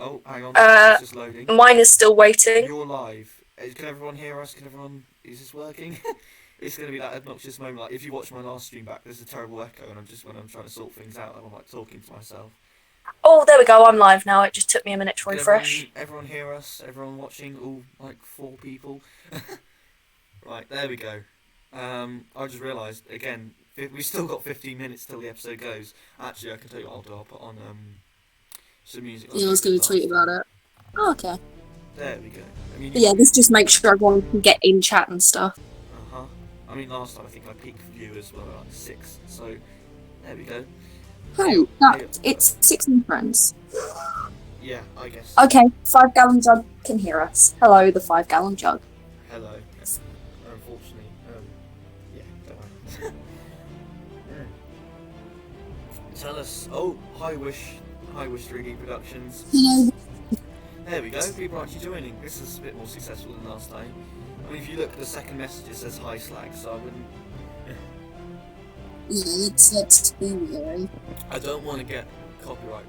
Oh, hang on. It's just loading. Mine is still waiting. You're live. Can everyone hear us? Can everyone... Is this working? It's going to be that obnoxious moment. Like, if you watch my last stream back, there's a terrible echo, and when I'm trying to sort things out, I'm like talking to myself. Oh, there we go. I'm live now. It just took me a minute to refresh. Can everyone hear us? Everyone watching? All, like, 4 people? Right, there we go. I just realised, again, we've still got 15 minutes till the episode goes. Actually, I can tell you what I'll do. I'll put on some music. Yeah, I was going to tweet about it. Oh, okay. There we go. I mean, yeah, this just makes sure everyone can get in chat and stuff. Uh-huh. I mean, last time I think I peaked viewers were like 6, so there we go. Hey, it's 6 new friends. Yeah, I guess. Okay, 5 Gallon Jug can hear us. Hello, the 5 Gallon Jug. Hello. Unfortunately, yeah, don't worry. Tell us. Oh, Hi Wish 3D Productions. Hello. There we go. People are actually joining. This is a bit more successful than last time. I mean, if you look at the second message, it says hi Slag, so I wouldn't. Yeah, that's weird. I don't want to get copyright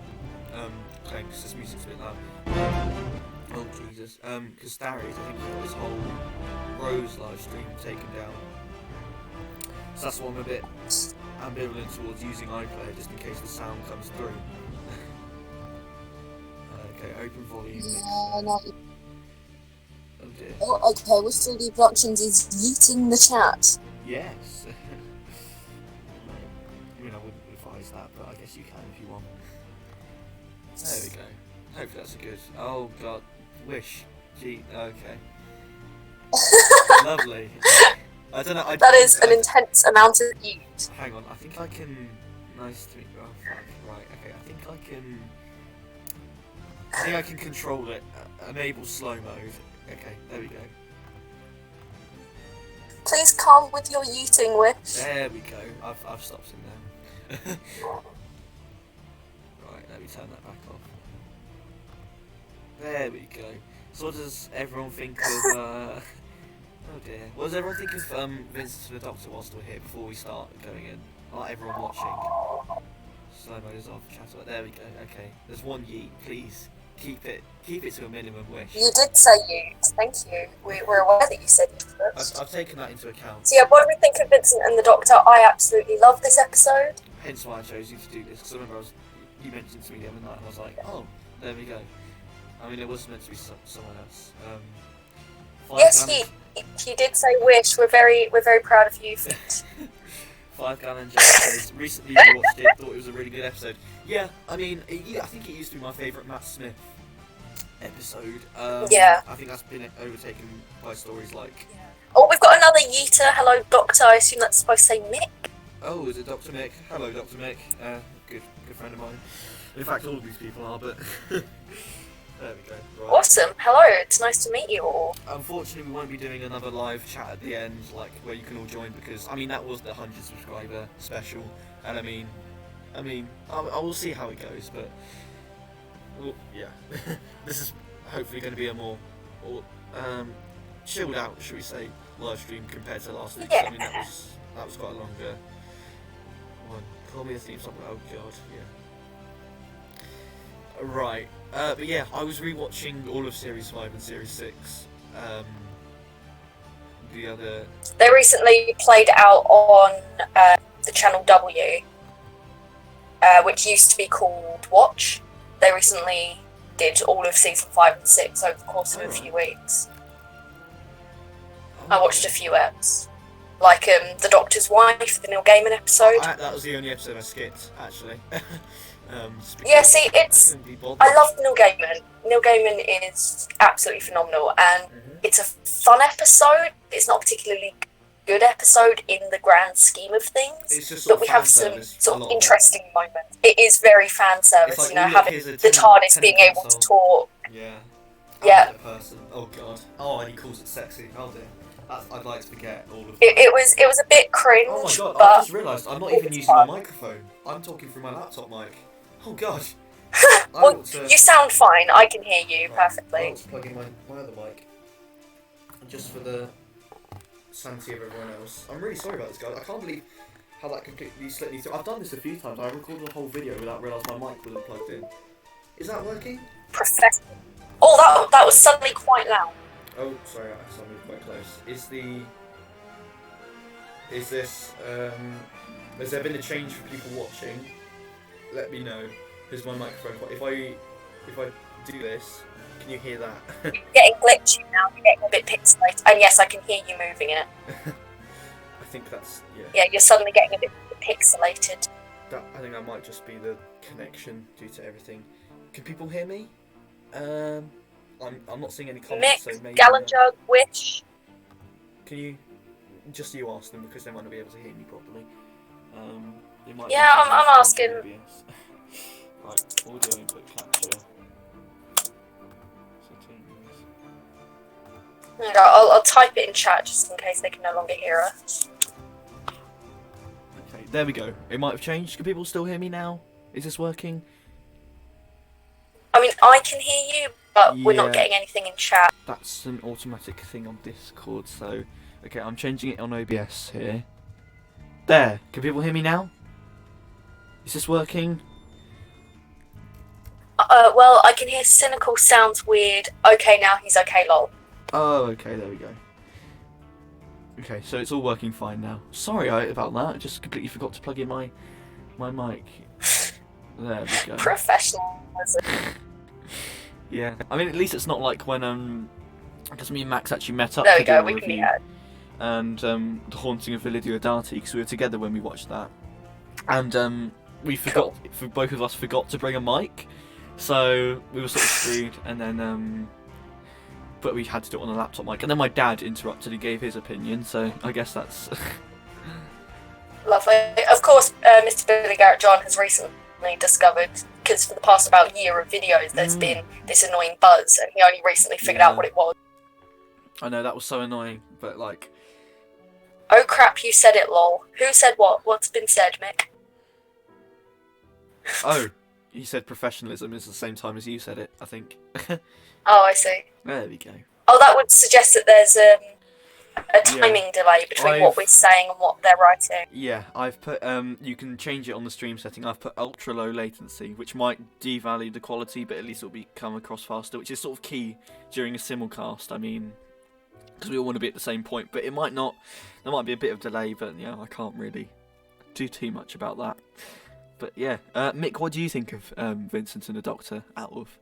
claim because this music's a bit loud. Oh Jesus. Because Starry's, I think, got his whole Rose live stream taken down. So that's why I'm a bit ambivalent towards using iPlayer just in case the sound comes through. Okay, open volume. Yeah, no. Oh dear. Oh, okay, Wish 3D Productions is yeeting the chat. Yes. I mean, I wouldn't advise that, but I guess you can if you want. There we go. Hopefully that's a good. Oh god. Wish. Gee. Okay. Lovely. I don't know. That is an intense amount of heat. Hang on. I think I can. Nice to meet you. Oh, fuck. Right. Okay. I think I can control it. Enable slow mode. Okay. There we go. Please calm with your yeeting, Wish. There we go. I've stopped him now. Right, let me turn that back off. There we go. So what does everyone think of, oh dear. What does everyone think of Vincent and the Doctor whilst we're here before we start going in? Like everyone watching. Slow mode is off, chat. There we go, okay. There's one yeet, please. Keep it to a minimum, Wish. You did say yeet, thank you. We're aware that you said yeet first. I've taken that into account. So yeah, what do we think of Vincent and the Doctor? I absolutely love this episode. Hence why I chose you to do this, because I remember you mentioned to me the other night and I was like, oh, there we go. I mean, it was meant to be someone else. Yes, he did say Wish. We're very proud of you. 5 Gallon Jug says, recently rewatched it, thought it was a really good episode. Yeah, I mean, I think it used to be my favourite Matt Smith episode. Yeah. I think that's been overtaken by stories like... Oh, we've got another yeeter. Hello, Doctor. I assume that's supposed to say Mick. Oh, is it Dr. Mick? Hello, Dr. Mick. Good friend of mine. In fact, all of these people are, but... There we go. Right. Awesome. Hello. It's nice to meet you all. Unfortunately, we won't be doing another live chat at the end, like where you can all join, because I mean that was the 100 subscriber special, and I mean, I will see how it goes, but well, yeah, this is hopefully going to be a more chilled out, should we say, live stream compared to last week. Yeah. I mean that was quite a longer one. Call me a theme song. Oh god, yeah. Right, but yeah, I was rewatching all of Series 5 and Series 6. They recently played out on the channel W, which used to be called Watch. They recently did all of season 5 and 6 over the course of a few weeks. I watched a few eps, like the Doctor's Wife, the Neil Gaiman episode. That was the only episode I skipped, actually. Yeah, see, I love Neil Gaiman. Neil Gaiman is absolutely phenomenal, and it's a fun episode. It's not a particularly good episode in the grand scheme of things, it's just but we have some sort of interesting moments. It is very fan service, like, you know, having the TARDIS being able to talk. Yeah. Yeah. Person. Oh god. Oh, and he calls it sexy. Oh dear. I'd like to forget all of that. It was a bit cringe. Oh my god, but I just realised I'm not even using my microphone. I'm talking through my laptop mic. Oh god. Well, you sound fine. I can hear you perfectly. I'll just plug in my other mic. Just for the sanity of everyone else. I'm really sorry about this, guys. I can't believe how that completely slipped me through. I've done this a few times. I recorded a whole video without realising my mic wasn't plugged in. Is that working? Professional. Oh, that was suddenly quite loud. Oh, sorry, I saw moved quite close. Is this, has there been a change for people watching? Let me know. Here's my microphone. If I do this, can you hear that? You're getting glitchy now, you're getting a bit pixelated. And yes, I can hear you moving it. I think that's, yeah. Yeah, you're suddenly getting a bit pixelated. I think that might just be the connection due to everything. Can people hear me? I'm not seeing any comments, so Mick, maybe... Gallenjug, Wish. Can you... Just you ask them, because they might not be able to hear me properly. They might Yeah, I'm asking. Right, we'll do input capture. Settings. I'll type it in chat just in case they can no longer hear us. Okay, there we go. It might have changed. Can people still hear me now? Is this working? I mean, I can hear you, but we're not Yeah. getting anything in chat. That's an automatic thing on Discord, so... Okay, I'm changing it on OBS here. There! Can people hear me now? Is this working? Well, I can hear cynical sounds weird. Okay, now he's okay, lol. Oh, okay, there we go. Okay, so it's all working fine now. Sorry about that, I just completely forgot to plug in my mic. There we go. Professionalism. Yeah, I mean, at least it's not like when, because me and Max actually met up There to we do go, a we can be review. heard. And The Haunting of Validio Dati, because we were together when we watched that. And we forgot, both of us forgot to bring a mic, so we were sort of screwed, and then, but we had to do it on a laptop mic, and then my dad interrupted and gave his opinion, so I guess that's... Lovely. Of course, Mr. Billy Garrett John has recently discovered, because for the past about year of videos there's been this annoying buzz, and he only recently figured out what it was. I know, that was so annoying, but like... Oh crap, you said it, lol. Who said what? What's been said, Mick? Oh, he said professionalism is the same time as you said it, I think. Oh, I see. There we go. Oh, that would suggest that there's a timing delay between what we're saying and what they're writing. Yeah, I've put, you can change it on the stream setting. I've put ultra low latency, which might devalue the quality, but at least it'll come across faster, which is sort of key during a simulcast. I mean, because we all want to be at the same point, but it might not. There might be a bit of delay, but yeah, I can't really do too much about that. But yeah, Mick, what do you think of Vincent and the Doctor, out of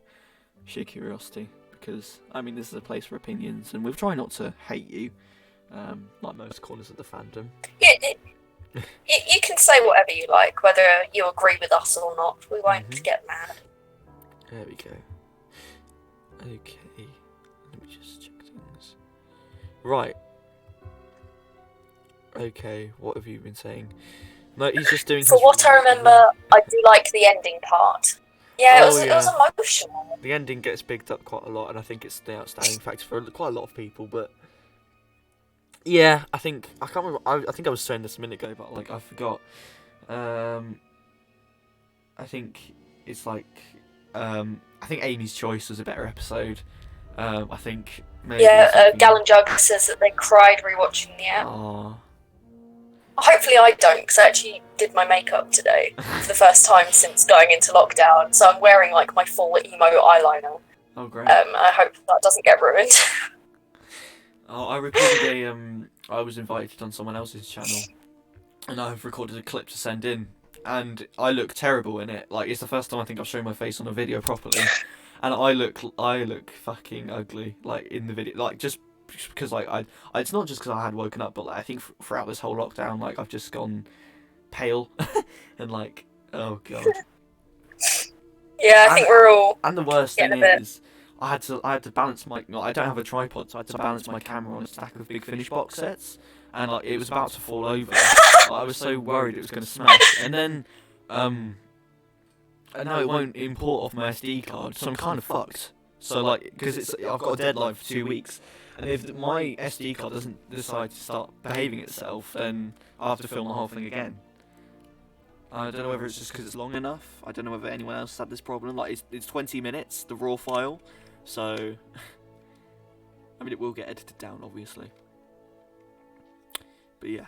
sheer curiosity? Because, I mean, this is a place for opinions, and we'll try not to hate you, like most corners of the fandom. Yeah, you can say whatever you like, whether you agree with us or not. We won't get mad. There we go. Okay, let me just check things. Right. Okay, what have you been saying? No, he's just doing. For what I remember, I do like the ending part. Yeah, it was emotional. The ending gets bigged up quite a lot, and I think it's the outstanding factor for quite a lot of people. But yeah, I can't remember. I think I was saying this a minute ago, but like I forgot. I think it's like I think Amy's Choice was a better episode. I think maybe. Yeah, Gallenjug says that they cried rewatching the app. Aww. Hopefully I don't, because I actually did my makeup today for the first time since going into lockdown. So I'm wearing like my full emo eyeliner. Oh great. I hope that doesn't get ruined. Oh, I recorded I was invited on someone else's channel, and I've recorded a clip to send in, and I look terrible in it. Like, it's the first time I think I've shown my face on a video properly, and I look fucking ugly, like, in the video, like, just because, like, it's not just because I had woken up, but like, I think throughout this whole lockdown, like, I've just gone pale, and like, oh god. Yeah, I think we're all. And the worst thing is, I had to balance my. I don't have a tripod, so I had to balance my camera on a stack of Big Finish box sets, and like it was about to fall over. I was so worried it was going to smash, and then and now it won't import off my SD card, so I'm kind of fucked. So like, because I've got a deadline for 2 weeks, and if my SD card doesn't decide to start behaving itself, then I'll have to film the whole thing again. I don't know whether it's just because it's long enough. I don't know whether anyone else has had this problem. Like, it's 20 minutes, the raw file. So, I mean, it will get edited down, obviously. But yeah.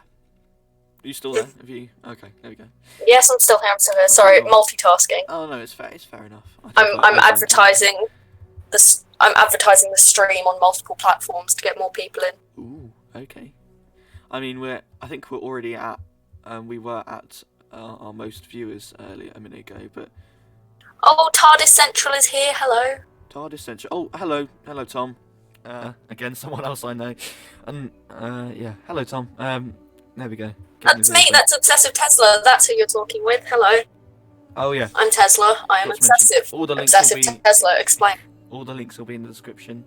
you still there? Have you? Okay, there we go. Yes, I'm still here. Sorry, multitasking. Oh no, it's fair. It's fair enough. I'm advertising I'm advertising the stream on multiple platforms to get more people in. Ooh, okay. I mean, I think we're already at. We were at our most viewers earlier a minute ago, but. Oh, TARDIS Central is here. Hello. TARDIS Central. Oh, hello, Tom. Again, someone else I know. And yeah, hello, Tom. There we go. That's me. That's ObsessiveTesla. That's who you're talking with. Hello. Oh yeah. I'm Tesla. I am obsessive. All the links ObsessiveTesla. Explain. All the links will be in the description.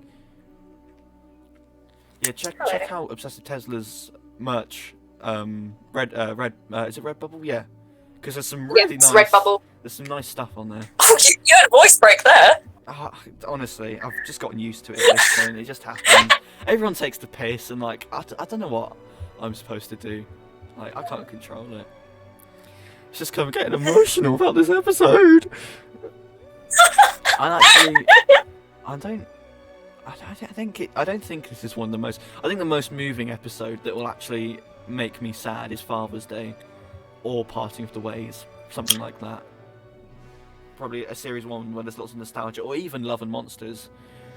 Yeah, check out ObsessiveTesla's merch. Is it Redbubble? Yeah, because there's some really nice. Redbubble. There's some nice stuff on there. Oh, you had a voice break there. Honestly, I've just gotten used to it at this point. It just happens. Everyone takes the piss, and like I don't know what I'm supposed to do. Like I can't control it. It's just kind of getting emotional about this episode. And actually, I don't think this is one of the most. I think the most moving episode that will actually make me sad is Father's Day, or Parting of the Ways, something like that. Probably a series one where there's lots of nostalgia, or even Love and Monsters.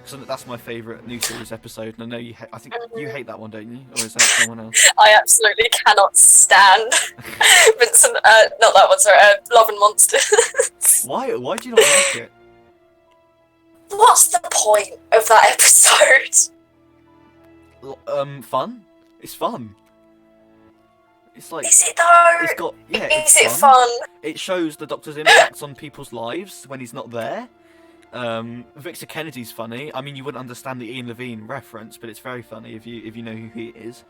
So that's my favourite new series episode, and I know you. I think you hate that one, don't you? Or is that someone else? I absolutely cannot stand Vincent. Not that one. Sorry. Love and Monsters. Why? Why do you not like it? What's the point of that episode? Fun. It's fun. It's like. Is it though? It's got. Yeah. Is it fun? It shows the Doctor's impacts on people's lives when he's not there. Victor Kennedy's funny. I mean, you wouldn't understand the Ian Levine reference, but it's very funny if you know who he is.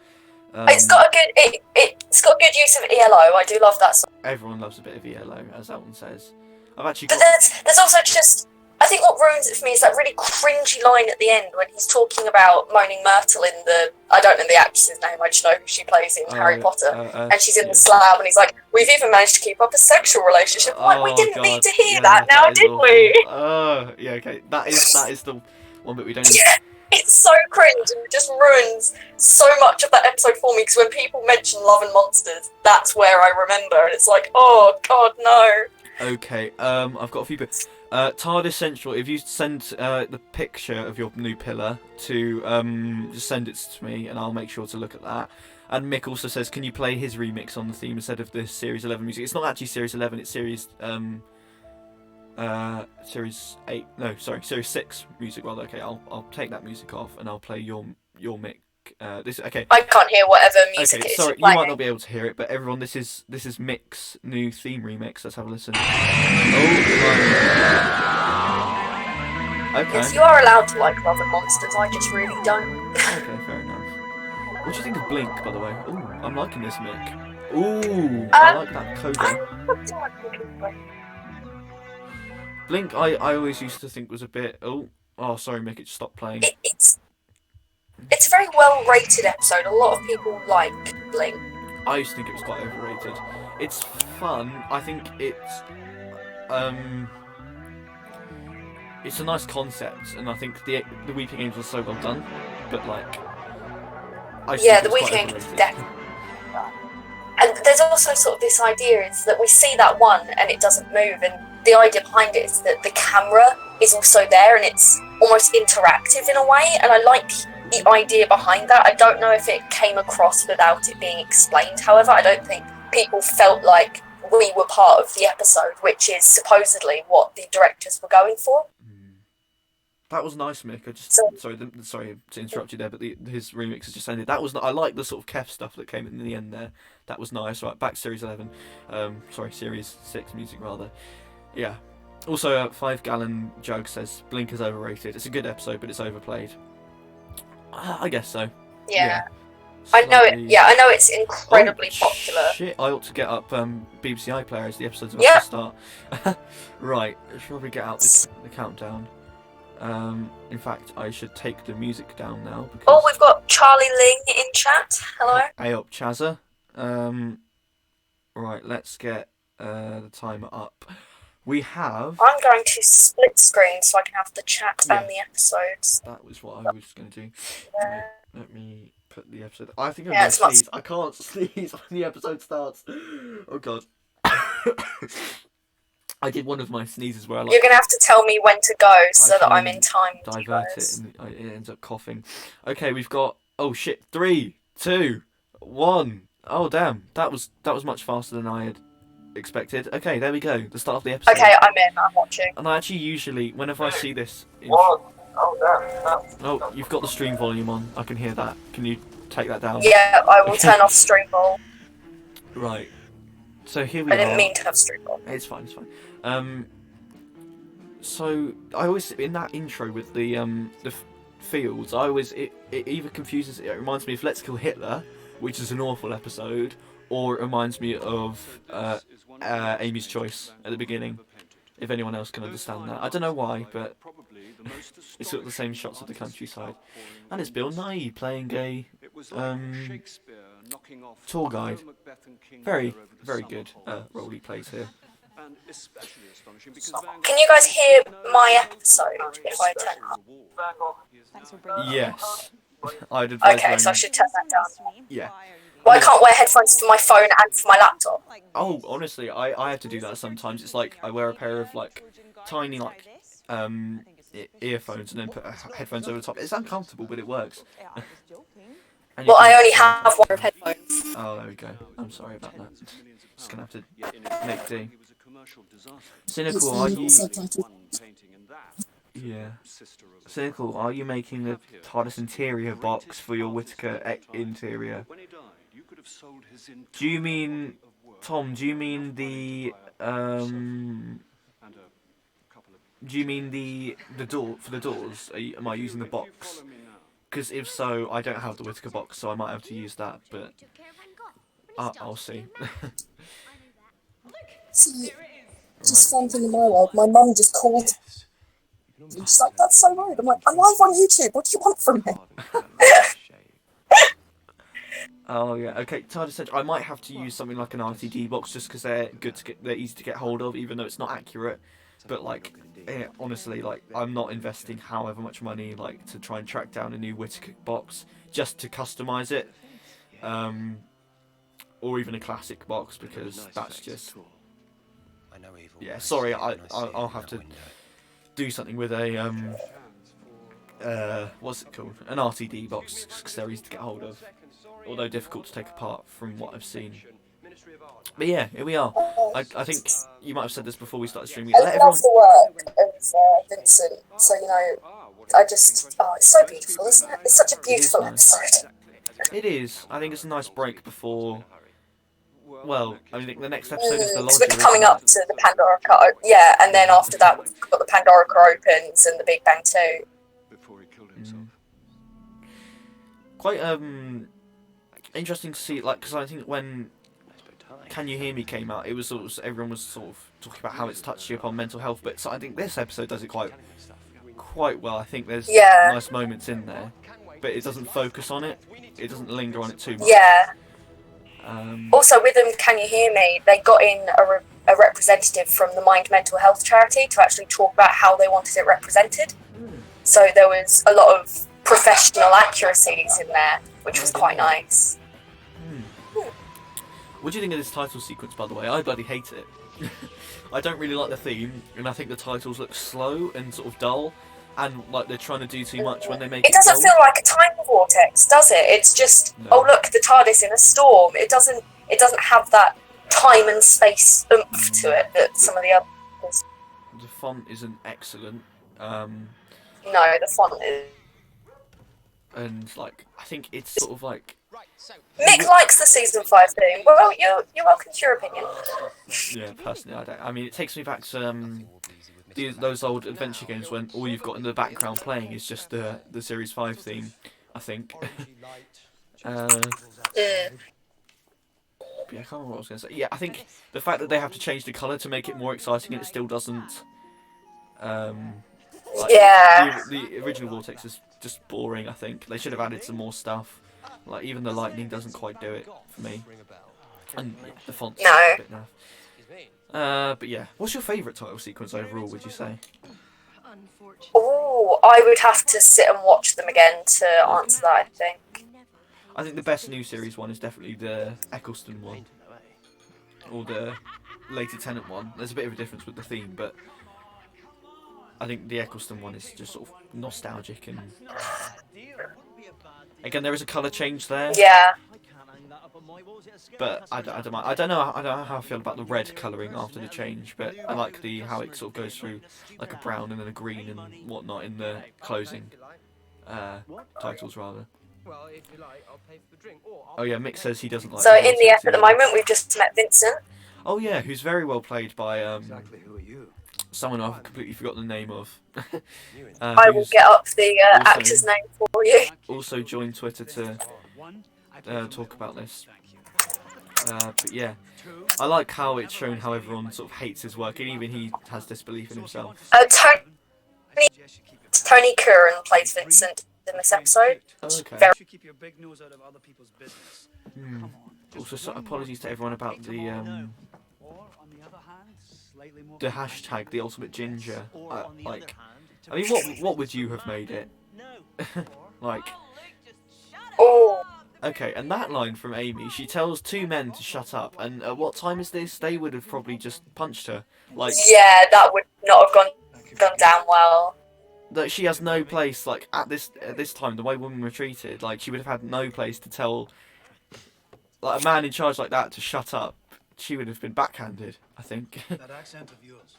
It's got good use of ELO. I do love that song. Everyone loves a bit of ELO, as that one says. I've actually. But there's also just. I think what ruins it for me is that really cringy line at the end when he's talking about Moaning Myrtle in the... I don't know the actress's name, I just know who she plays in Harry Potter. And she's in the slab and he's like, we've even managed to keep up a sexual relationship. Like, we didn't need to hear that now, did we? Yeah, okay. That is the one bit we don't need. Yeah, it's so cringe and it just ruins so much of that episode for me because when people mention Love and Monsters, that's where I remember. And it's like, oh, God, no. Okay, I've got a few bits. TARDIS Central, if you send the picture of your new pillar to just send it to me and I'll make sure to look at that. And Mick also says, can you play his remix on the theme instead of the Series 11 music? It's not actually Series 11, it's Series Series 8. No, sorry, Series 6 music rather. Okay, I'll take that music off and I'll play your Mick. Okay. I can't hear whatever music it is. Sorry, you might not be able to hear it, but everyone, this is Mick's new theme remix. Let's have a listen. Oh, okay. Yes, you are allowed to like Love and Monsters. I just really don't. Okay, fair enough. What do you think of Blink, by the way? Ooh, I'm liking this, Mick. Ooh, I like that coda. Blink, I always used to think was a bit. Oh, sorry, Mick, it just stopped playing. It's a very well-rated episode. A lot of people like Blink. I used to think it was quite overrated. It's fun. I think it's a nice concept, and I think the Weeping Angel is so well done. But like, the Weeping Angel is definitely. And there's also sort of this idea is that we see that one and it doesn't move, and the idea behind it is that the camera is also there and it's almost interactive in a way, and I like the idea behind that. I don't know if it came across without it being explained. However, I don't think people felt like we were part of the episode, which is supposedly what the directors were going for. That was nice, Mick. Sorry to interrupt you there, but his remix has just ended. That was I like the sort of Kef stuff that came in the end there. That was nice. Right, back to Series 11. Series 6 music rather. Yeah. Also, 5 Gallon Jug says Blink is overrated. It's a good episode, but it's overplayed. I guess so. Yeah. I know it. Yeah, I know it's incredibly popular. Shit! I ought to get up BBC iPlayer as the episode's about to start. Right, I should probably get out the countdown. In fact, I should take the music down now. Because... we've got Charlie Ling in chat. Hello. Hey up, Chazza. Right, let's get the timer up. We have... I'm going to split screen so I can have the chat and the episodes. That was what I was going to do. Let me put the episode. I think I'm Yeah, gonna it's not- sneeze. I can't sneeze when the episode starts. Oh god. I did one of my sneezes where I You're gonna have to tell me when to go so that try I'm and in time. with you divert it guys. and it ends up coughing. Okay, we've got 3, 2, 1. Oh damn, that was much faster than I had expected. Okay, there we go. The start of the episode. Okay, I'm in. I'm watching. And I actually usually, whenever I see this, oh, you've got the stream volume on. I can hear that. Can you take that down? Yeah, I will turn off stream ball. Right. So here we I are. didn't mean to have stream ball. It's fine. It's fine. So I always in that intro with the fields. It either confuses. It reminds me of Let's Kill Hitler, which is an awful episode, or it reminds me of Amy's Choice at the beginning. If anyone else can understand that, I don't know why, but it's sort of the same shots of the countryside, and it's Bill Nighy playing a tour guide. Very, very good role he plays here. Can you guys hear my episode if I turn it up? Yes, I'd advise. Okay, so I should turn that down. Yeah. Well, I can't wear headphones for my phone and for my laptop. Oh, honestly, I have to do that sometimes. It's like I wear a pair of like tiny like earphones and then put headphones over the top. It's uncomfortable, but it works. And you Well, can- I only have one pair of headphones. Oh, there we go. I'm sorry about that. Just gonna have to make do. Cynical, are you? Yeah. Cynical, are you making the TARDIS interior box for your Whittaker interior? Do you mean, Tom? Do you mean the Do you mean the door for the doors? Am I using the box? Because if so, I don't have the Whittaker box, so I might have to use that. But I'll see. See, just one thing in my world, my mum just called. She's like, that's so rude. I'm like, I'm live on YouTube. What do you want from me? Oh yeah, okay. TARDIS said I might have to use something like an RTD box just because they're good to get, they're easy to get hold of, even though it's not accurate. But like, honestly, like I'm not investing however much money like to try and track down a new Whittaker box just to customize it, or even a classic box because that's just. Yeah, sorry, I'll have to do something with a what's it called? An RTD box because they're easy to get hold of. Although difficult to take apart from what I've seen. But yeah, here we are. I think you might have said this before we started streaming. I Let everyone... love the work of Vincent. So, you know, it's so beautiful, isn't it? It's such a beautiful episode. It is. I think it's a nice break before... Well, I mean, the next episode is the Because lodger. we're coming up to the Pandora cut. Yeah, and then after that, we've got the Pandora opens and the Big Bang 2. Quite interesting to see, like, because I think when Can You Hear Me came out, it was sort of, everyone was sort of talking about how it's touched you upon mental health, but so I think this episode does it quite well. I think there's nice moments in there, but it doesn't focus on it. It doesn't linger on it too much. Yeah. Also, with them, Can You Hear Me, they got in a representative from the Mind Mental Health charity to actually talk about how they wanted it represented. So there was a lot of professional accuracies in there, which was quite nice. What do you think of this title sequence, by the way? I bloody hate it. I don't really like the theme, and I think the titles look slow and sort of dull, and like they're trying to do too much when they make it. It doesn't feel like a time vortex, does it? It's just, oh look, the TARDIS in a storm. It doesn't have that time and space oomph to it that some of the others. The font isn't excellent. No, the font is. And like, I think it's sort of like. Mick likes the season 5 theme. Well, you're welcome to your opinion. Yeah, personally, I don't. I mean, it takes me back to those old adventure games when all you've got in the background playing is just the Series 5 theme. I think. Yeah, I can't remember what I was going to say. Yeah, I think the fact that they have to change the colour to make it more exciting and it still doesn't. The original Vortex is just boring. I think they should have added some more stuff. Like even the lightning doesn't quite do it for me, and yeah, the font's a bit naff. But yeah, what's your favourite title sequence overall? Would you say? Oh, I would have to sit and watch them again to answer that. I think. I think the best new series one is definitely the Eccleston one, or the Lady Tennant one. There's a bit of a difference with the theme, but I think the Eccleston one is just sort of nostalgic, and again there is a colour change there. Yeah. But I don't mind. I don't know how I feel about the red colouring after the change, but I like how it sort of goes through like a brown and then a green and whatnot in the closing titles rather. Oh yeah, Mick says he doesn't like. So in the app at the moment, we've just met Vincent. Oh yeah, who's very well played by someone I've completely forgotten the name of. I will get up the actor's name for you. Also joined Twitter to talk about this. But yeah, I like how it's shown how everyone sort of hates his work, and even he has disbelief in himself. Tony Curran plays Vincent in this episode. Okay. Also, apologies to everyone about the hashtag, the ultimate ginger. I mean, what would you have made it? Like. Oh. Okay, and that line from Amy, she tells two men to shut up, and at what time is this? They would have probably just punched her. Like, yeah, that would not have gone down well. That she has no place, like, at this time, the way women were treated, like, she would have had no place to tell, like, a man in charge like that to shut up. She would have been backhanded, I think. That accent of yours.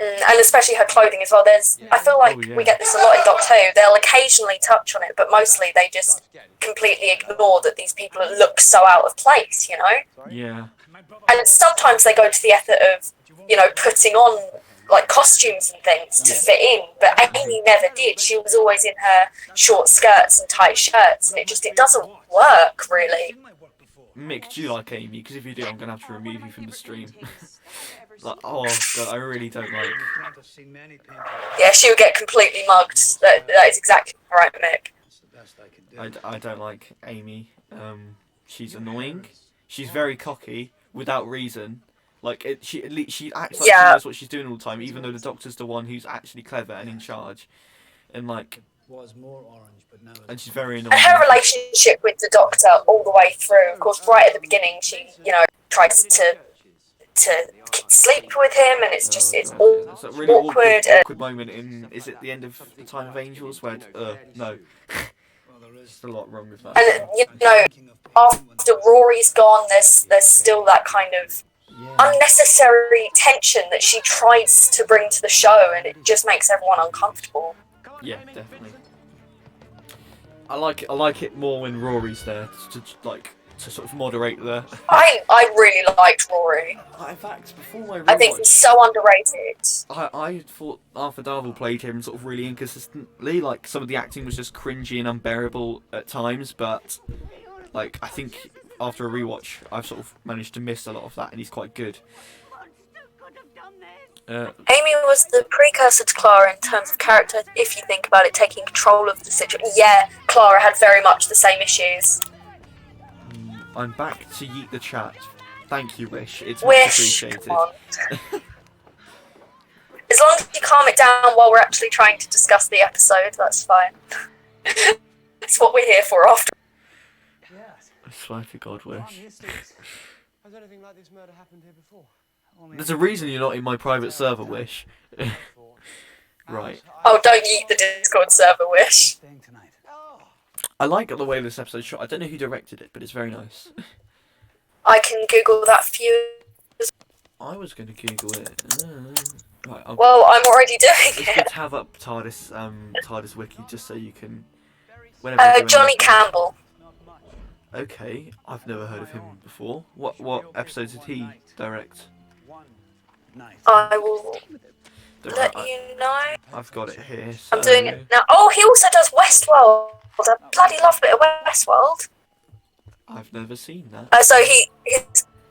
And especially her clothing as well. I feel like we get this a lot in Doctor Who. They'll occasionally touch on it, but mostly they just completely ignore that these people look so out of place, you know? Yeah. And sometimes they go to the effort of, you know, putting on, like, costumes and things to fit in, but Amy never did. She was always in her short skirts and tight shirts, and it doesn't work, really. Mick, do you like Amy? Because if you do, I'm going to have to remove you from the stream. Like, oh god, I really don't like. Yeah, she would get completely mugged. That is exactly right, Mick. I don't like Amy. She's annoying. She's very cocky without reason. Like she acts like she knows what she's doing all the time, even though the Doctor's the one who's actually clever and in charge. And like, and she's very annoying. And her relationship with the Doctor all the way through. Of course, right at the beginning, she tries to sleep with him, and it's a really awkward. Awkward moment in, is it the end of The Time of Angels, where no, there's a lot wrong with that. And after Rory's gone, there's still that kind of unnecessary tension that she tries to bring to the show, and it just makes everyone uncomfortable. Yeah, definitely. I like it more when Rory's there to sort of moderate the. I really liked Rory. In fact, before my rewatch, I think he's so underrated. I thought Arthur Darvill played him sort of really inconsistently. Like, some of the acting was just cringy and unbearable at times, but like, I think after a rewatch, I've sort of managed to miss a lot of that, and he's quite good. Amy was the precursor to Clara in terms of character, if you think about it, taking control of the situation. Yeah, Clara had very much the same issues. I'm back to yeet the chat. Thank you, Wish. It's Wish, much appreciated. come on. As long as you calm it down while we're actually trying to discuss the episode, that's fine. That's what we're here for after. I swear to God, Wish. Has anything like this murder happened here before? There's a reason you're not in my private server, Wish. Right. Oh, don't yeet the Discord server, Wish. I like the way this episode's shot. I don't know who directed it, but it's very nice. I can Google that for you. I was going to Google it. Right, Well, I'm already doing it's good it. to have up TARDIS wiki just so you can. Whenever Johnny Campbell. Okay, I've never heard of him before. What episodes did he direct? I will let you know. I've got it here. So... I'm doing it now. Oh, he also does Westworld. I bloody love a bit of Westworld. I've never seen that. So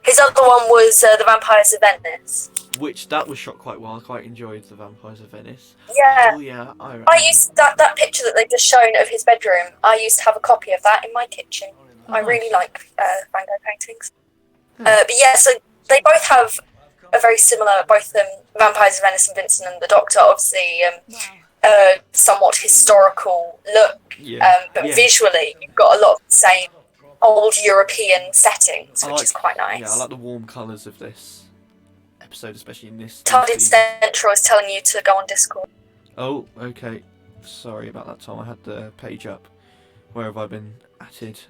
his other one was The Vampires of Venice. Which, that was shot quite well. I quite enjoyed The Vampires of Venice. Yeah. Oh yeah, I used that picture that they've just shown of his bedroom. I used to have a copy of that in my kitchen. Oh, I nice. really like Van Gogh paintings. But yeah, so they both have a very similar, both Vampires of Venice and Vincent and the Doctor. Obviously, somewhat historical look, Yeah. but Yeah. visually you've got a lot of the same old European settings, which is quite nice. Yeah, I like the warm colours of this episode, especially in this. Target Central is telling you to go on Discord. Oh, okay. Sorry about that, Tom. I had the page up. Where have I been added?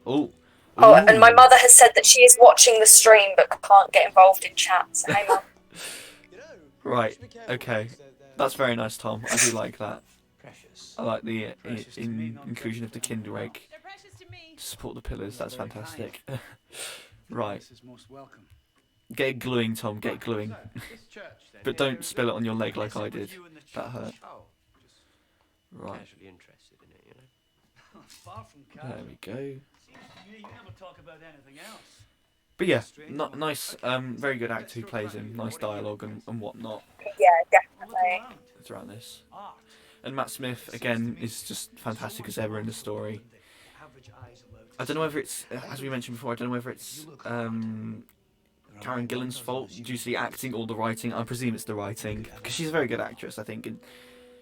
Oh. Oh, Ooh. and my mother has said that she is watching the stream but can't get involved in chat. So, hey, Mum. Right. Okay. That's very nice, Tom. I do like that. I like the inclusion of the Kinder egg to support the pillars. That's fantastic. Right. Get it gluing, Tom. Get it gluing. But don't spill it on your leg like I did. That hurt. Right. There we go. But yeah, nice, very good actor who plays him. Nice dialogue and whatnot. Yeah, definitely. Throughout this. And Matt Smith, again, is just fantastic as ever in the story. I don't know whether it's, as we mentioned before, I don't know whether it's Karen Gillan's fault due to the acting or the writing. I presume it's the writing, because she's a very good actress, I think, and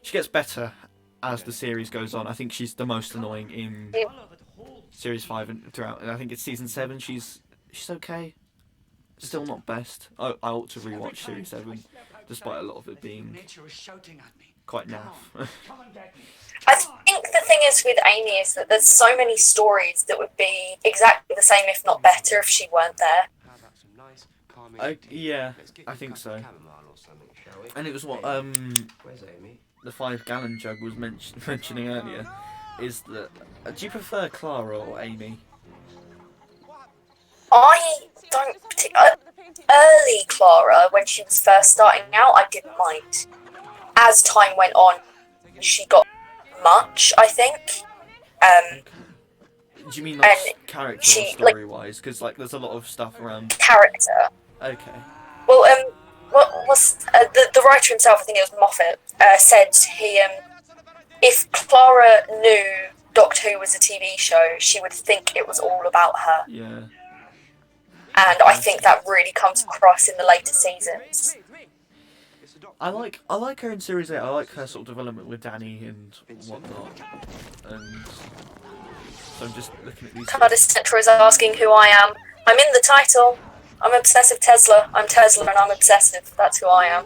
she gets better as the series goes on. I think she's the most annoying in Series 5 and throughout, and I think it's Season 7, she's okay. Still not best. I ought to rewatch Series 7, despite a lot of it being quite naff. I think the thing is with Amy is that there's so many stories that would be exactly the same, if not better, if she weren't there. Yeah, I think so. And it was what the 5-gallon jug was mentioning earlier. Is that do you prefer Clara or Amy? I don't early Clara, when she was first starting out, I didn't mind. As time went on, she got much, I think. Do you mean like character or story-wise? Because like there's a lot of stuff around character. Okay. Well, what was the writer himself? I think it was Moffat. Said he if Clara knew Doctor Who was a TV show, she would think it was all about her. Yeah. And I think that really comes across in the later seasons. I like her in Series 8. I like her sort of development with Danny and whatnot. And so I'm just looking at these. TARDIS Central is asking who I am. I'm in the title. I'm ObsessiveTesla. I'm Tesla and I'm obsessive. That's who I am.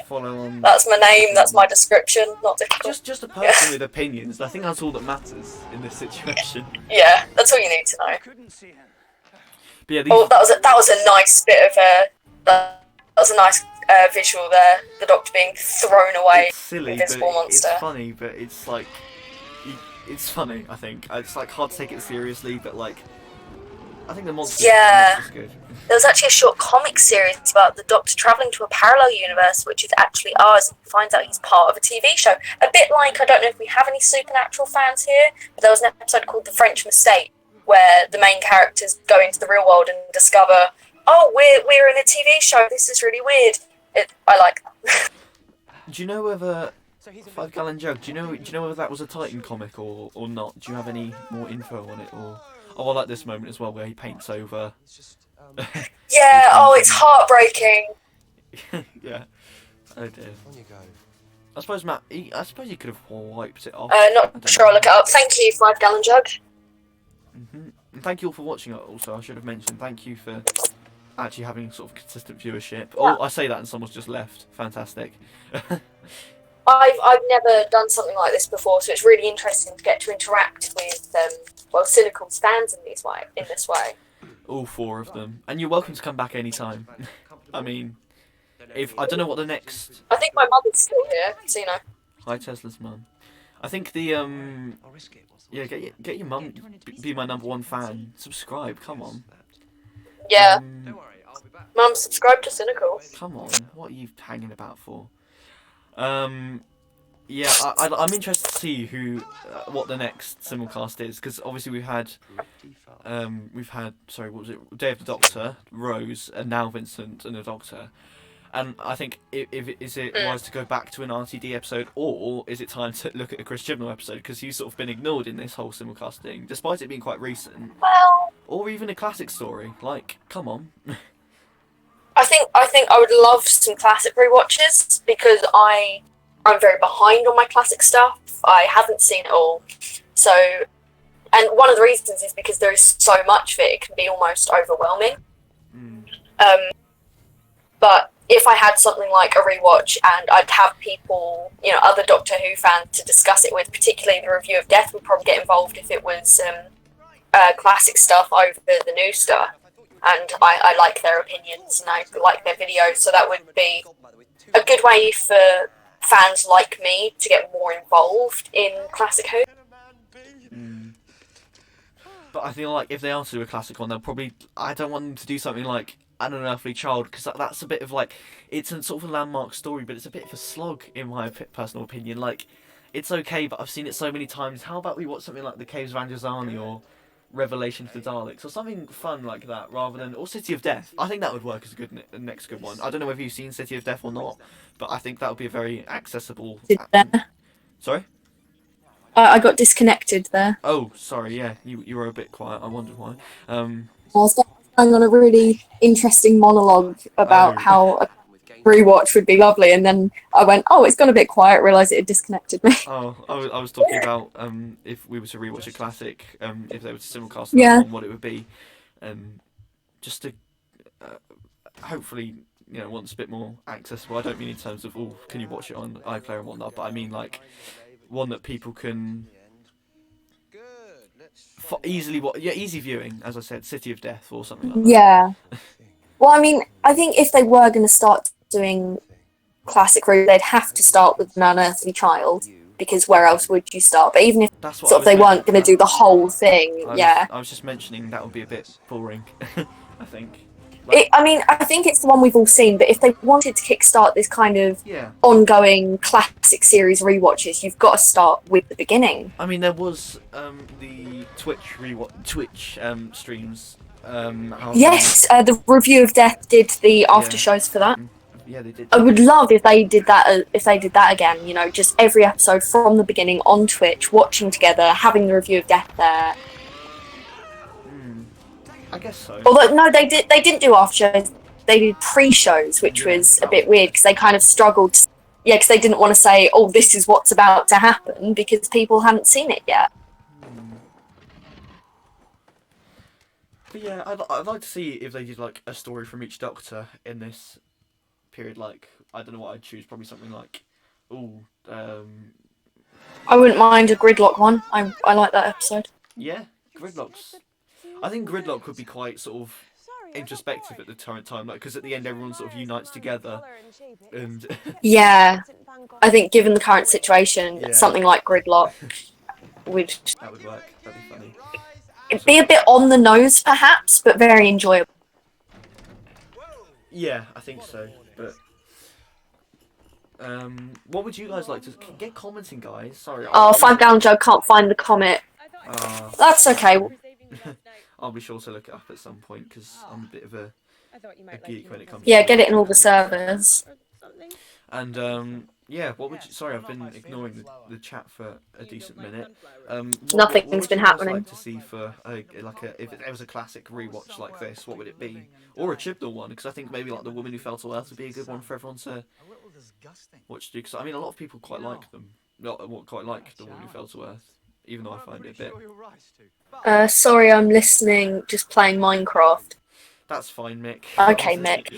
Follow on. That's my name. That's my description. Not difficult. Just a person with opinions. I think that's all that matters in this situation. Yeah, that's all you need to know. But yeah, that was a nice bit of that was a nice visual there. The Doctor being thrown away. It's silly, Invisible but monster. It's funny, but it's like it's funny. I think it's like hard to take it seriously, but like I think the monster. Yeah. Is good. There was actually a short comic series about the Doctor travelling to a parallel universe, which is actually ours, and he finds out he's part of a TV show. A bit like, I don't know if we have any Supernatural fans here, but there was an episode called The French Mistake, where the main characters go into the real world and discover, oh, we're in a TV show, this is really weird. I like that. Do you know whether 5-gallon jug? Do you know whether that was a Titan comic or not? Do you have any more info on it? Or I like this moment as well where he paints over. Yeah. It's heartbreaking. Yeah. Oh dear. I suppose Matt. I suppose he could have wiped it off. Not sure. I'll look it up. Thank you, 5-gallon jug. And thank you all for watching. Also, I should have mentioned thank you for actually having sort of consistent viewership. Yeah. Oh, I say that and someone's just left. Fantastic. I've never done something like this before, so it's really interesting to get to interact with cynical fans in this way. All 4 of them, and you're welcome to come back anytime. I mean, if I don't know what the next. I think my mother's still here, so you know. Hi, Tesla's mum. I think the yeah, get your mum be my #1 fan. Subscribe, come on. Yeah. Mum, subscribe to Cynical. Come on, what are you hanging about for? Yeah, I'm interested to see what the next simulcast is, because obviously we've had sorry, what was it? Day of the Doctor, Rose, and now Vincent and the Doctor. And I think is it wise to go back to an RTD episode, or is it time to look at a Chris Chibnall episode, because he's sort of been ignored in this whole simulcast thing, despite it being quite recent. Well, or even a classic story. Like, come on. I think I would love some classic rewatches because I'm very behind on my classic stuff. I haven't seen it all, so and one of the reasons is because there is so much of it, it can be almost overwhelming. Mm. But if I had something like a rewatch and I'd have people, other Doctor Who fans to discuss it with, particularly the review of Death would probably get involved if it was classic stuff over the new stuff. And I like their opinions and I like their videos, so that would be a good way for fans like me to get more involved in classic Who. Mm. But I feel like if they are to do a classic one, they'll probably... I don't want them to do something like An Unearthly Child, because that's a bit of like... It's a sort of a landmark story, but it's a bit of a slog, in my personal opinion. Like, it's okay, but I've seen it so many times. How about we watch something like The Caves of Androzani or Revelation to the Daleks, or something fun like that, rather than... Or City of Death. I think that would work as a good next good one. I don't know whether you've seen City of Death or not, but I think that would be a very accessible... Sorry? I got disconnected there. Oh, sorry, yeah, you were a bit quiet. I wondered why. I was going on a really interesting monologue about Oh. how a rewatch would be lovely, and then I went, oh, it's gone a bit quiet, realised it had disconnected me. Oh, I was talking about if we were to rewatch a classic, if they were to simulcast Yeah. on what it would be, just to hopefully, once a bit more accessible. I don't mean in terms of, oh, can you watch it on iPlayer and whatnot, but I mean like one that people can easy viewing, as I said, City of Death or something like that. Yeah. Well, I mean, I think if they were going to start doing classic route, they'd have to start with An Unearthly Child, because where else would you start? But even if That's what sort of they weren't going to do the whole thing, I was just mentioning that would be a bit boring. I think. I think it's the one we've all seen, but if they wanted to kickstart this kind of Yeah. ongoing classic series rewatches, you've got to start with the beginning. I mean, there was the Twitch streams. Yes, the review of Death did the after shows for that. Yeah, they did. I would love if they did that. If they did that again, just every episode from the beginning on Twitch, watching together, having the review of Death there. I guess so. Although no, they didn't do after shows. They did pre-shows, which was a bit weird because they kind of struggled. Yeah, because they didn't want to say, "Oh, this is what's about to happen," because people hadn't seen it yet. But yeah, I'd like to see if they did like a story from each Doctor in this period. Like, I don't know what I'd choose. Probably something like, I wouldn't mind a Gridlock one. I like that episode. yeah, Gridlock's. I think Gridlock would be quite sort of introspective at the current time, like because at the end everyone sort of unites together, and Yeah, I think given the current situation, something like Gridlock would that would work. That'd be funny. it'd be a bit on the nose, perhaps, but very enjoyable. Yeah, I think so. But what would you guys like to get commenting, guys? Sorry. Oh, 5 Gallon Joe can't find the comment. That's okay. I'll be sure to look it up at some point because I'm a bit of a geek when it comes. Yeah, to get it in all the servers. And yeah, what would you? Sorry, I've been ignoring the chat for a decent minute. Nothing's been happening. Like to see for if there was a classic rewatch like this, what would it be? Or a Chibnall one? Because I think maybe like The Woman Who Fell to Earth would be a good one for everyone to watch. Because I mean, a lot of people quite like them. Quite like The Woman Who Fell to Earth, even though I find it a bit. Sorry, I'm listening. Just playing Minecraft. That's fine, Mick. Okay, Mick.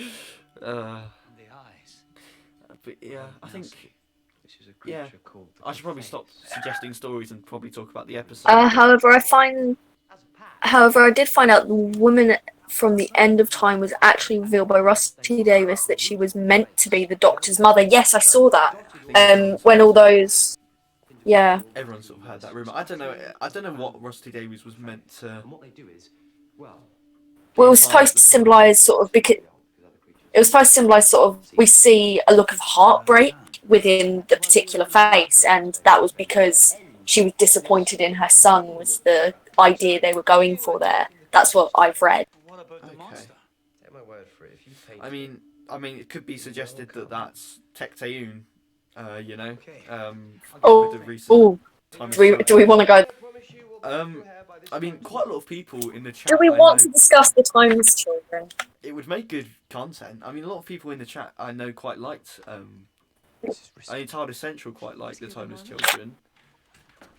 But yeah, I think. Yeah, I should probably stop suggesting stories and probably talk about the episode. However, I did find out the woman from the end of time was actually revealed by Rusty Davis that she was meant to be the Doctor's mother. Yes, I saw that. When all those. Yeah. Everyone sort of heard that rumor. I don't know what Rusty Davies was meant to. Well, it was supposed to symbolise sort of we see a look of heartbreak within the particular face, and that was because she was disappointed in her son was the idea they were going for there. That's what I've read. Okay. I mean, it could be suggested that that's Tecteun. With the recent time do we want to go? I mean, quite a lot of people in the chat. Do we I want know, to discuss the Timeless Children? it would make good content. I mean, a lot of people in the chat I know quite liked. I mean, TARDIS Central quite liked the Timeless Children.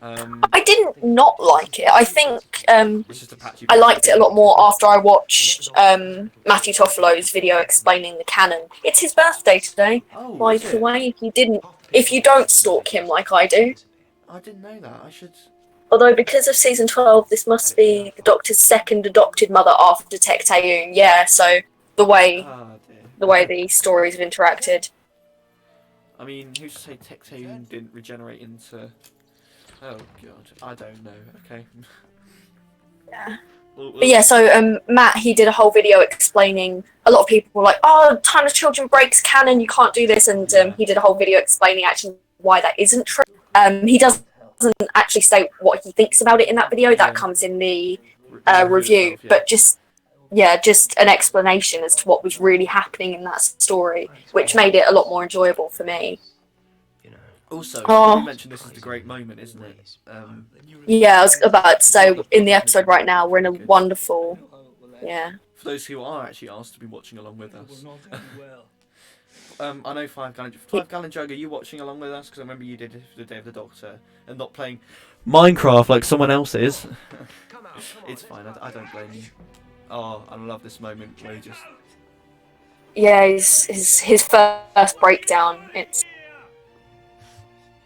I didn't not like it. I think It's just a patchy. I liked it a lot more after I watched Matthew Toffolo's video explaining the canon. It's his birthday today, Oh, by is the it? way. If you don't stalk him like I do, I didn't know that. I should. although because of season 12, this must be the Doctor's second adopted mother after Tecteun. Yeah, so the way Ah, dear. the stories have interacted. I mean, who's to say Tecteun didn't regenerate into? Oh god, I don't know. Okay. Yeah. Well, But yeah, so Matt, he did a whole video explaining. A lot of people were like, "Oh, Timeless Children breaks canon. You can't do this," and he did a whole video explaining actually why that isn't true. He doesn't actually say what he thinks about it in that video. That comes in the review, itself, yeah. but just an explanation as to what was really happening in that story, which made it a lot more enjoyable for me. Also, Oh. you mentioned this is the great moment, isn't it? Yeah, I was about to say in the episode right now we're in a wonderful, yeah. For those who are actually asked to be watching along with us. I know 5 Gallon Jug, are you watching along with us? Because I remember you did it for the Day of the Doctor and not playing Minecraft like someone else is. It's fine, I don't blame you. Oh, I love this moment where he just... Yeah, his first breakdown. It's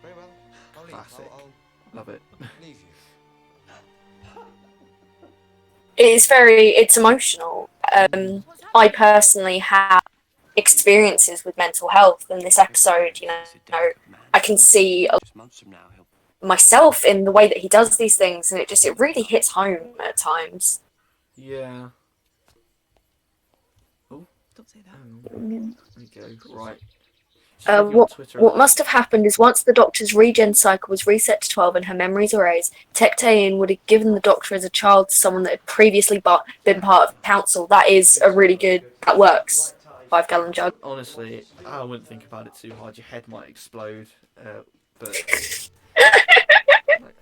Very well. I'll leave. Classic. I'll Love it. leave you. it's emotional. I personally have experiences with mental health, and this episode, I can see myself in the way that he does these things, and it really hits home at times. Yeah. Oh, Don't say that. there we go. Right. Just looking on What Twitter. must have happened is once the Doctor's regen cycle was reset to 12 and her memories erased, Tecteun would have given the Doctor as a child to someone that had previously been part of Council. That is a really good... That works. 5 Gallon Jug. Honestly, I wouldn't think about it too hard. Your head might explode. But like,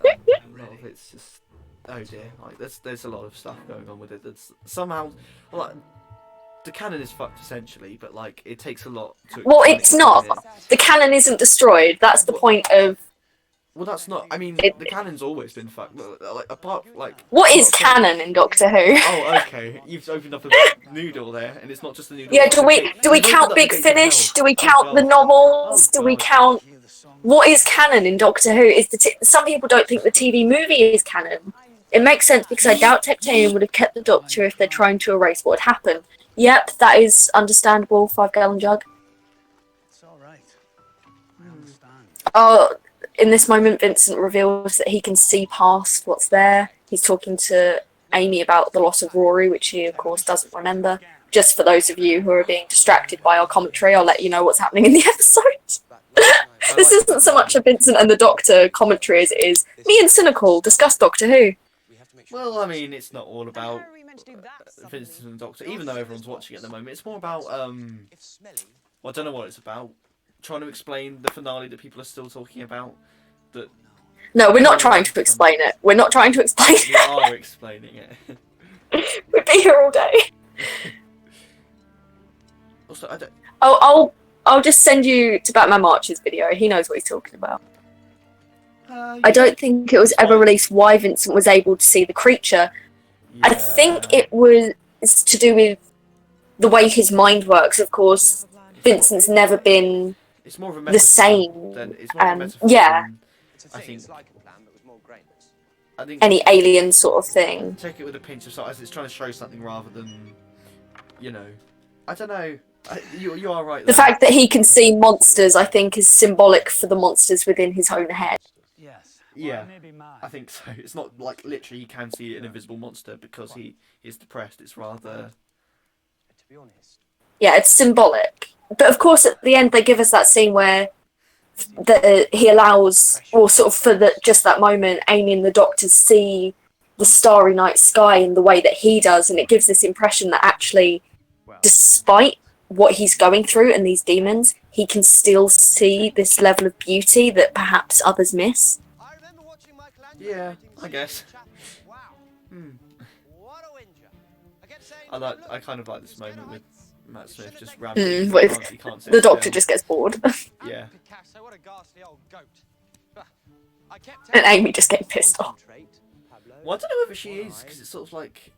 a lot of it's just... Oh dear. Like, there's a lot of stuff going on with it. That's somehow... Well, like, the canon is fucked essentially, but like it takes a lot to. Well, explain it's it. not. The canon isn't destroyed. That's the point of... Well, that's not. I mean, the canon's always been fucked. Like apart, like. What is not- canon in Doctor Who? Oh, okay. You've opened up a noodle there, and it's not just a noodle. Yeah, it's do a we cake. do we You've opened count up Big the gates of Finish? hell. Do we Oh, count the God. novels? Oh, Do we God. count... What is canon in Doctor Who? Is some people don't think the TV movie is canon. It makes sense because I doubt Tecteun would have kept the Doctor if they're trying to erase what had happened. Yep, that is understandable. 5 Gallon Jug. It's all right. I understand. Oh, in this moment, Vincent reveals that he can see past what's there. He's talking to Amy about the loss of Rory, which he, of course, doesn't remember. Just for those of you who are being distracted by our commentary, I'll let you know what's happening in the episode. This isn't so much a Vincent and the Doctor commentary as it is me and Cynical discuss Doctor Who. Well, I mean, it's not all about Vincent and the Doctor, even though everyone's watching it at the moment. It's more about well, I don't know what it's about. Trying to explain the finale that people are still talking about. That No, we're not trying to explain it. We're not trying to explain we it. are explaining it. We'd be here all day. Also, I don't. I'll just send you to Batman March's video. He knows what he's talking about. I Yeah. don't think it was ever released why Vincent was able to see the creature. I think it was to do with the way his mind works. Of course, Vincent's never been It's more of a the metaphor same. than- it's more of a metaphor Yeah, than I think. I think any alien sort of thing. take it with a pinch of salt, as it's trying to show something rather than, I don't know. You are right. The there. fact that he can see monsters, I think, is symbolic for the monsters within his own head. Yes. Yeah. Well, maybe mine. I think so. It's not like literally he can see an invisible monster because he is depressed. It's rather. To be honest, Yeah, it's symbolic. But of course, at the end, they give us that scene where he allows, or sort of for just that moment, Amy and the Doctor see the starry night sky in the way that he does, and it gives this impression that actually, despite what he's going through and these demons, he can still see this level of beauty that perhaps others miss. Yeah, I guess. I kind of like this moment with Matt Smith just rambling. With He can't sit the doctor still. just gets bored. Yeah. And Amy just getting pissed off. Well, I don't know whether she is, because it's sort of like...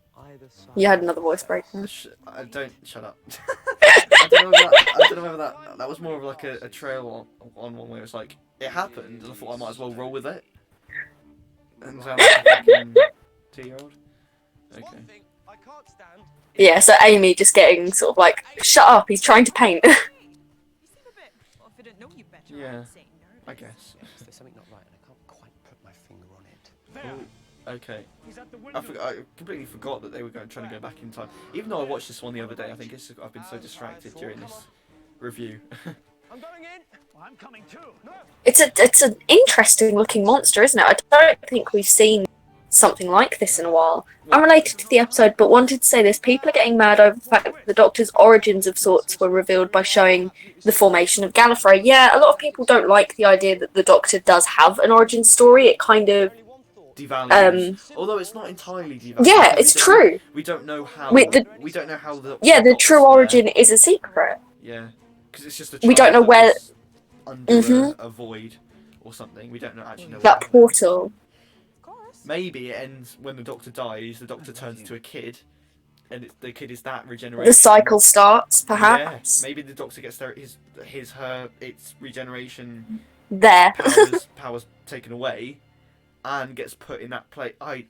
You had another voice break. Shut up. I don't know whether that was more of like a trail on one where it's like, it happened, and I thought I might as well roll with it. And sound like a fucking 2-year-old. Okay. Yeah, so Amy just getting sort of like, shut up, he's trying to paint. Yeah, I guess. There's something not right, and I can't quite put my finger on it. Ooh, okay. I completely forgot that they were trying to go back in time. Even though I watched this one the other day, I think I've been so distracted during this review. I'm going in. I'm coming too. No. It's an interesting looking monster, isn't it? I don't think we've seen something like this in a while. Unrelated to the episode, but wanted to say this. People are getting mad over the fact that the Doctor's origins of sorts were revealed by showing the formation of Gallifrey. Yeah, a lot of people don't like the idea that the Doctor does have an origin story. It kind of... devalues. Although it's not entirely devalued. Yeah, it's true. We don't know how... We don't know how the... Yeah, the true origin is a secret. Yeah. Because it's just a we don't know where... under a void or something. We don't actually know that portal. Maybe it ends when the Doctor dies, the Doctor turns into a kid, and the kid is that regeneration. The cycle starts, perhaps. Yeah, maybe the Doctor gets its regeneration there powers taken away, and gets put in that place. There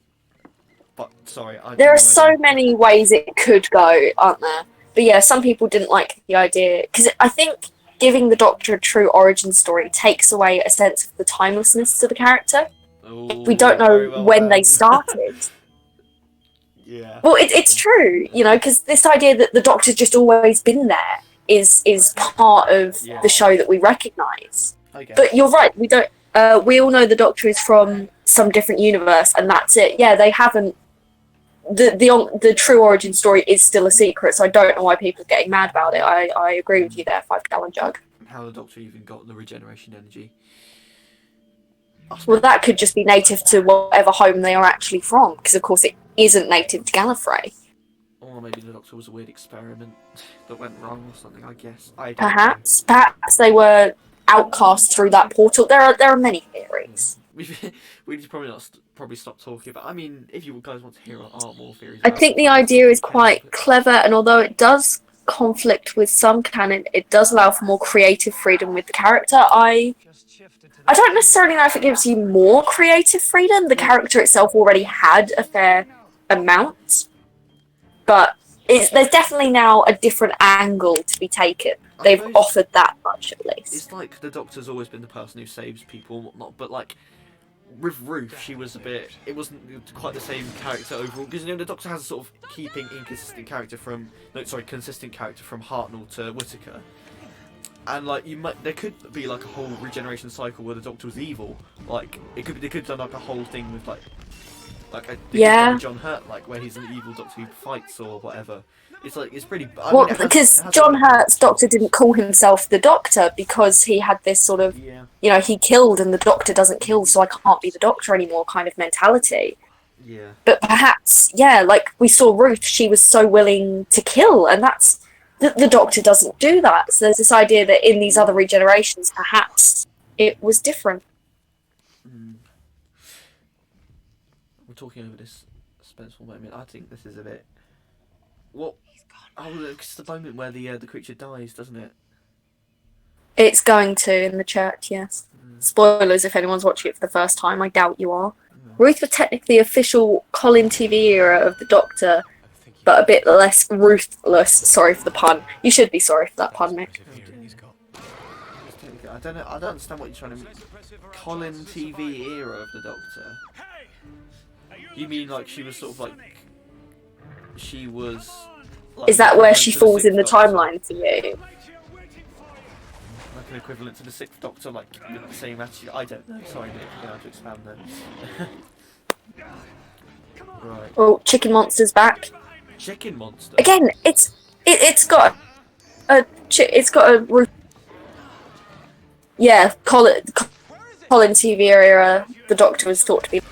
are so many ways it could go, aren't there? But yeah, some people didn't like the idea, because I think giving the Doctor a true origin story takes away a sense of the timelessness to the character. Ooh, we don't know when they started. Yeah. Well, it's true, you know, because this idea that the Doctor's just always been there is part of the show that we recognise. But you're right, we don't. We all know the Doctor is from some different universe, and that's it. Yeah, they haven't. The true origin story is still a secret, so I don't know why people are getting mad about it. I agree with you there, 5-gallon jug. How the Doctor even got the regeneration energy? Well, that could just be native to whatever home they are actually from, because of course it isn't native to Gallifrey. Or maybe the Doctor was a weird experiment that went wrong or something, I guess. Perhaps they were outcast through that portal. There are many theories. We need to probably stop talking about. I mean, if you guys want to hear more theories. I think the idea is quite clever, and although it does conflict with some canon, it does allow for more creative freedom with the character. I don't necessarily know if it gives you more creative freedom. The character itself already had a fair amount, but there's definitely now a different angle to be taken. They've offered that much, at least. It's like the Doctor's always been the person who saves people and whatnot, but like with Ruth, she was it wasn't quite the same character overall, because the Doctor has a sort of consistent character from Hartnell to Whittaker. And like there could be like a whole regeneration cycle where the Doctor was evil. Like they could have done like a whole thing with John Hurt, like where he's an evil Doctor who fights or whatever. It's pretty. Because John Hurt's Doctor didn't call himself the Doctor because he had this sort of, he killed and the Doctor doesn't kill, so I can't be the Doctor anymore kind of mentality. Yeah. But perhaps, like we saw Ruth, she was so willing to kill, and that's. The Doctor doesn't do that. So there's this idea that in these other regenerations, perhaps it was different. We're talking over this suspenseful moment. I think this is a bit. What? Oh, it's the moment where the creature dies, doesn't it? It's going to in the church, yes. Spoilers if anyone's watching it for the first time. I doubt you are. Ruth was technically the official Colin TV era of the Doctor, but a bit less ruthless. Sorry for the pun. You should be sorry for that pun, Mick. I don't understand what you're trying to mean. Colin TV era of the Doctor. You mean like she was sort of like she was? Like, is that where she falls in the timeline for you? Like an equivalent to the Sixth Doctor, like with the same attitude. I don't know. Sorry, Nick. You're gonna have to expand there. Right. Oh, Chicken Monster's back. Chicken Monster. Again, it's got a yeah, Colin TV era. The Doctor was thought to be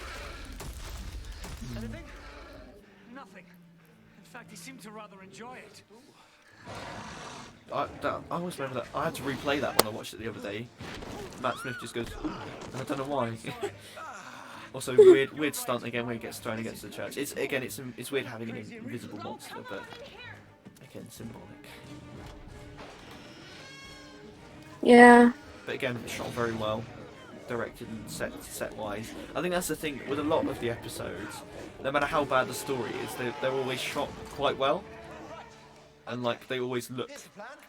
I always remember that. I had to replay that when I watched it the other day. Matt Smith just goes, "Ooh," and I don't know why. Also, weird stunt again where he gets thrown against the church. It's weird having an invisible monster, but again, symbolic. Yeah. But again, shot very well, directed and set wise. I think that's the thing with a lot of the episodes. No matter how bad the story is, they're always shot quite well, and like they always look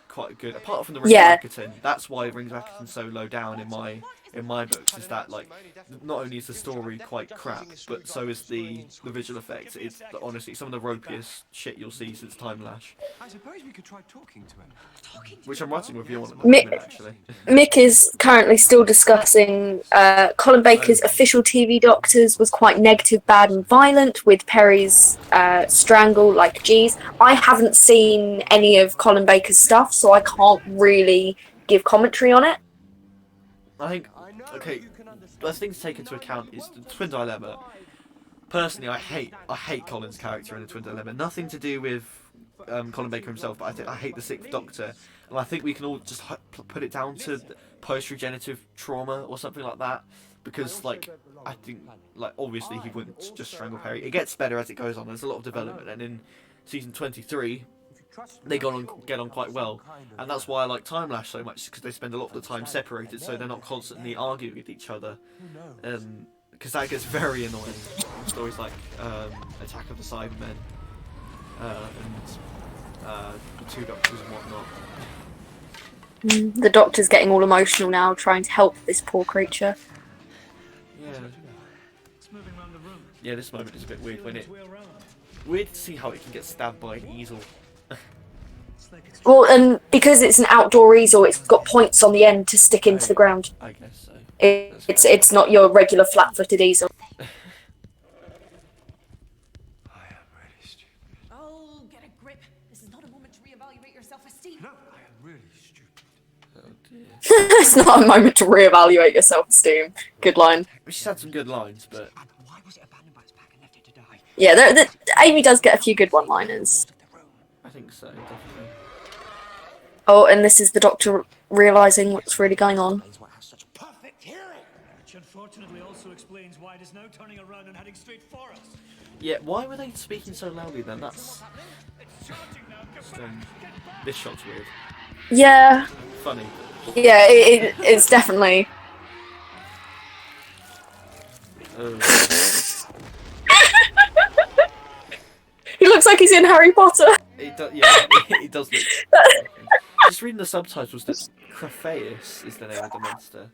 quite good. Apart from the Rings of Rakuten, that's why Rings of Rakuten's so low down in my books. Is that like not only is the story quite crap, but so is the visual effects. It's honestly some of the ropiest shit you'll see since Time Lash. I suppose we could try talking to him. Which I'm writing a review on at the moment, actually. Mick is currently still discussing Colin Baker's official TV Doctors was quite negative, bad and violent, with Perry's strangle like geez. I haven't seen any of Colin Baker's stuff, so I can't really give commentary on it. I think, okay, the thing to take into account is the Twin Dilemma. Personally, I hate Colin's character in the Twin Dilemma. Nothing to do with Colin Baker himself, but I hate the Sixth Doctor, and I think we can all just put it down to post-regenerative trauma or something like that, because like I think like obviously he wouldn't just strangle Perry. It gets better as it goes on. There's a lot of development, and in season 23 they get on quite well, and that's why I like Time Lash so much, because they spend a lot of the time separated, so they're not constantly arguing with each other, because that gets very annoying. Stories like Attack of the Cybermen and the Two Doctors and whatnot. The Doctor's getting all emotional now, trying to help this poor creature. Yeah, this moment is a bit weird when weird to see how it can get stabbed by an easel. Well, and because it's an outdoor easel, it's got points on the end to stick into the ground. I guess so. It's not your regular flat-footed easel. I am really stupid. Oh, get a grip. This is not a moment to reevaluate your self-esteem. No, I am really stupid. Oh dear. It's not a moment to reevaluate your self-esteem. Good line. She's had some good lines, but Why was it abandoned by its pack and left it to die? Yeah, Amy does get a few good one-liners. I think so, definitely. Oh, and this is the Doctor realising what's really going on. What has such perfect hearing? Which unfortunately also explains why it is now turning around and heading straight for us. Yeah, why were they speaking so loudly then? That's strange. This shot's weird. Yeah, Funny. yeah, it's definitely. He looks like he's in Harry Potter. It does, yeah, it does look. Just reading the subtitles, that Crephaeus is the name of the monster.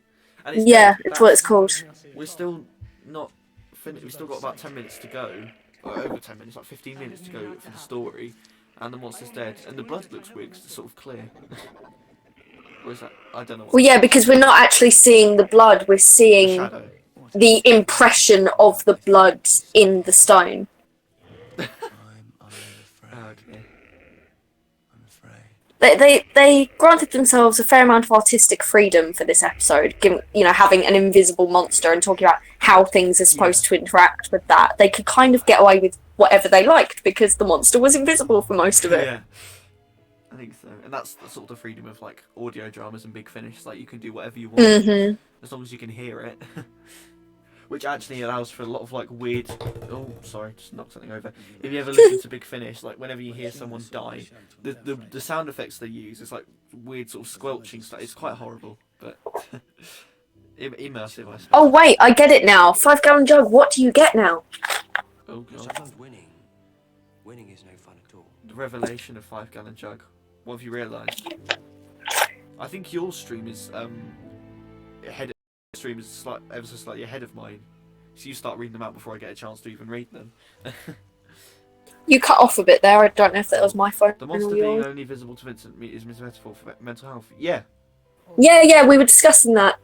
And it's Yeah, dead. it's what it's called. We're still not finished. We've still got about 10 minutes to go. Or over 10 minutes, like 15 minutes to go for the story. And the monster's dead. And the blood looks weird 'cause it's sort of clear. Or is that? I don't know. Well, yeah, because we're not actually seeing the blood, we're seeing Shadow. the impression of the blood in the stone. I'm afraid. Okay. I'm afraid. They granted themselves a fair amount of artistic freedom for this episode, given, having an invisible monster and talking about how things are supposed to interact with that. They could kind of get away with whatever they liked because the monster was invisible for most of it. Yeah. I think so. And that's the sort of freedom of like audio dramas and Big Finish. It's like you can do whatever you want as long as you can hear it. Which actually allows for a lot of like weird. Oh, sorry, just knocked something over. If you ever listen to Big Finish, like whenever you hear someone die, the sound effects they use is like weird sort of squelching stuff. It's quite horrible, but immersive, I suppose. Oh wait, I get it now. 5 gallon jug. What do you get now? Oh You're god. supposed winning. Winning is no fun at all. The revelation of 5 gallon jug. What have you realised? I think your stream is ahead. Stream is ever so slightly ahead of mine, so you start reading them out before I get a chance to even read them. You cut off a bit there. I don't know if that was my phone The or monster being yours. only visible to Vincent is a metaphor for mental health. Yeah. Yeah, we were discussing that.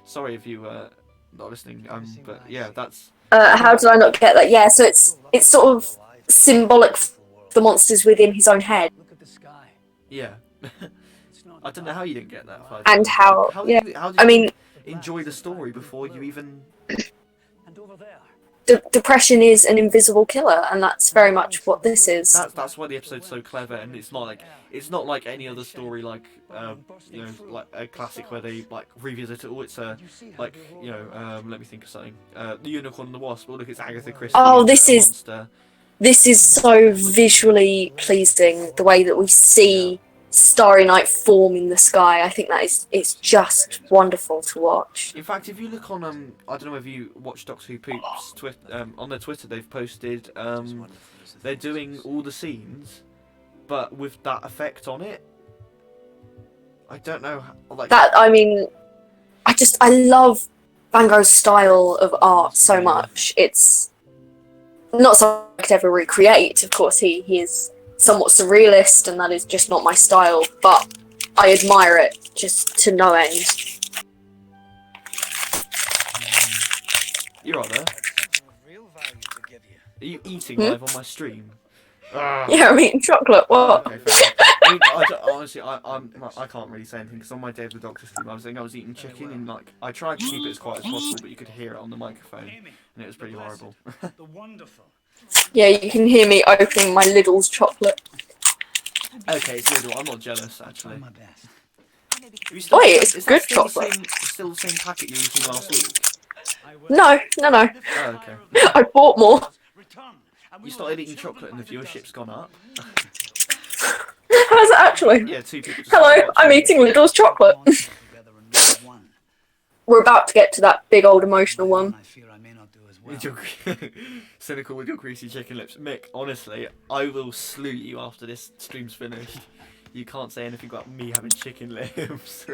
Sorry if you not listening. But yeah, that's. How did I not get that? Yeah, so it's sort of symbolic for the monsters within his own head. Look at the sky. Yeah. It's not I don't know how you didn't get that. And how- How yeah. did you I mean, enjoy the story before you even? And over there. depression is an invisible killer, and that's very much what this is. That's why the episode's so clever, and it's not like any other story, like you know, like a classic where they like revisit it all. It's like, you know, let me think of something. The Unicorn and the Wasp. Well, look, it's Agatha Christie. Oh, a monster. This is so visually pleasing. The way that we see Starry Night form in the sky, I think it's just wonderful to watch. In fact, if you look on I don't know if you watch Doctor Who Poops on their Twitter, they've posted they're doing all the scenes, but with that effect on it. I don't know, like That, I mean, I love Van Gogh's style of art so much. It's not something I could ever recreate. Of course, he is somewhat surrealist, and that is just not my style, but I admire it just to no end. You're right there. Are you eating live on my stream? Yeah, I'm eating chocolate. What? Okay, fair enough. I mean, honestly, I can't really say anything because on my day of the Doctor stream, I was eating chicken, and like I tried to keep it as quiet as possible, but you could hear it on the microphone, and it was pretty horrible. The wonderful. Yeah, you can hear me opening my Lidl's chocolate. Okay, it's Lidl. I'm not jealous actually. My best. Oi, it's is good that still chocolate. Still the same packet you were eating last week? No. Oh, okay. I bought more. You started eating chocolate and the viewership's gone up. How's it actually? Yeah, 2 people. Just Hello, started I'm watching. eating Lidl's chocolate. Together and make one. We're about to get to that big old emotional one. I fear I may not do as With well. your cynical with your greasy chicken lips, Mick. Honestly, I will slew you after this stream's finished. You can't say anything about me having chicken lips.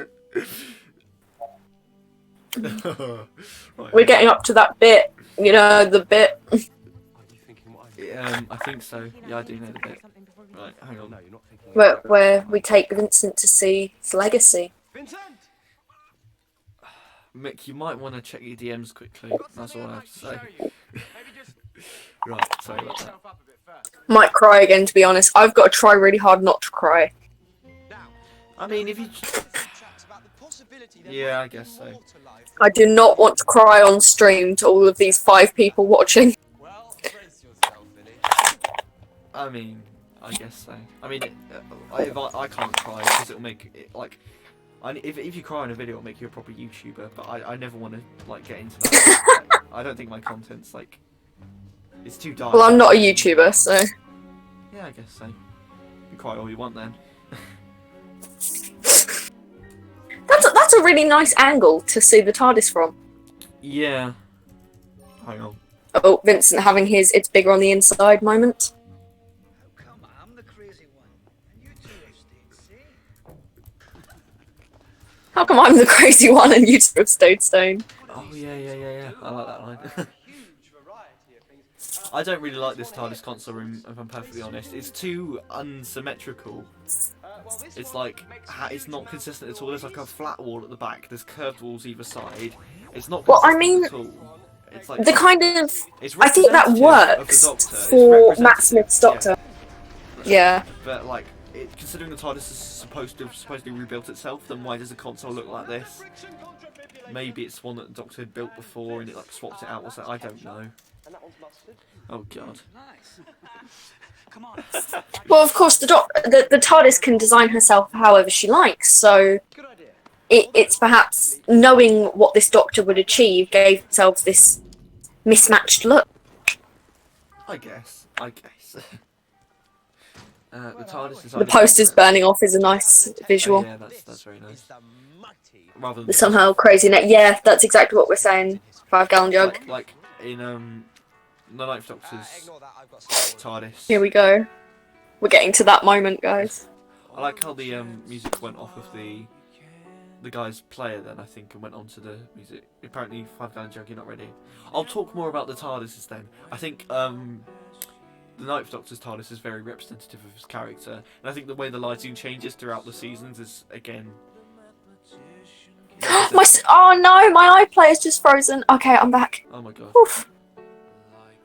Right, We're getting up to that bit, you know, the bit. I think so. Yeah, I do know the bit. Right, hang on. Where we take Vincent to see his legacy. Vincent! Mick, you might want to check your DMs quickly. That's all I have to say. Right, sorry about that. Might cry again, to be honest. I've got to try really hard not to cry. I mean, if you... Yeah, I guess so. I do not want to cry on stream to all of these 5 people watching. I mean, I guess so. I mean, I can't cry because it'll make it like... If you cry in a video, it'll make you a proper YouTuber, but I never want to like get into that. Like, I don't think my content's like... It's too dark. Well, I'm not a YouTuber, so... Yeah, I guess so. You cry all you want then. That's a really nice angle to see the TARDIS from. Yeah. Hang on. Oh, Vincent having his "it's bigger on the inside" moment. How come I'm the crazy one? And you two have stayed sane? How come I'm the crazy one and you two have stayed sane? Oh, yeah. I like that line. I don't really like this TARDIS console room, if I'm perfectly honest. It's too unsymmetrical. It's like, it's not consistent at all. There's like a flat wall at the back. There's curved walls either side. It's not Well, I consistent mean, at all. It's like the kind of... it's I think that representative of the works Doctor. It's for Matt representative, Smith's Doctor. Yeah. But like, considering the TARDIS is supposedly rebuilt itself, then why does the console look like this? Maybe it's one that the Doctor had built before and it like swapped it out or something. I don't know. Oh god. Come on. Well, of course, the TARDIS can design herself however she likes, so it's perhaps knowing what this Doctor would achieve gave themselves this mismatched look. I guess. The TARDIS is The poster's burning off is a nice Oh, visual. yeah, that's very nice. Rather than The somehow crazy net. Yeah, that's exactly what we're saying. 5-gallon jug. like in the Ninth Doctor's TARDIS. Here we go. We're getting to that moment, guys. I like how the music went off of the guy's player then, I think, and went on to the music. Apparently, 5-gallon jug, you're not ready. I'll talk more about the TARDISes then. I think the Ninth Doctor's TARDIS is very representative of his character, and I think the way the lighting changes throughout the seasons is again. Oh no, my iPlayer's just frozen. Okay, I'm back. Oh my god. Oof.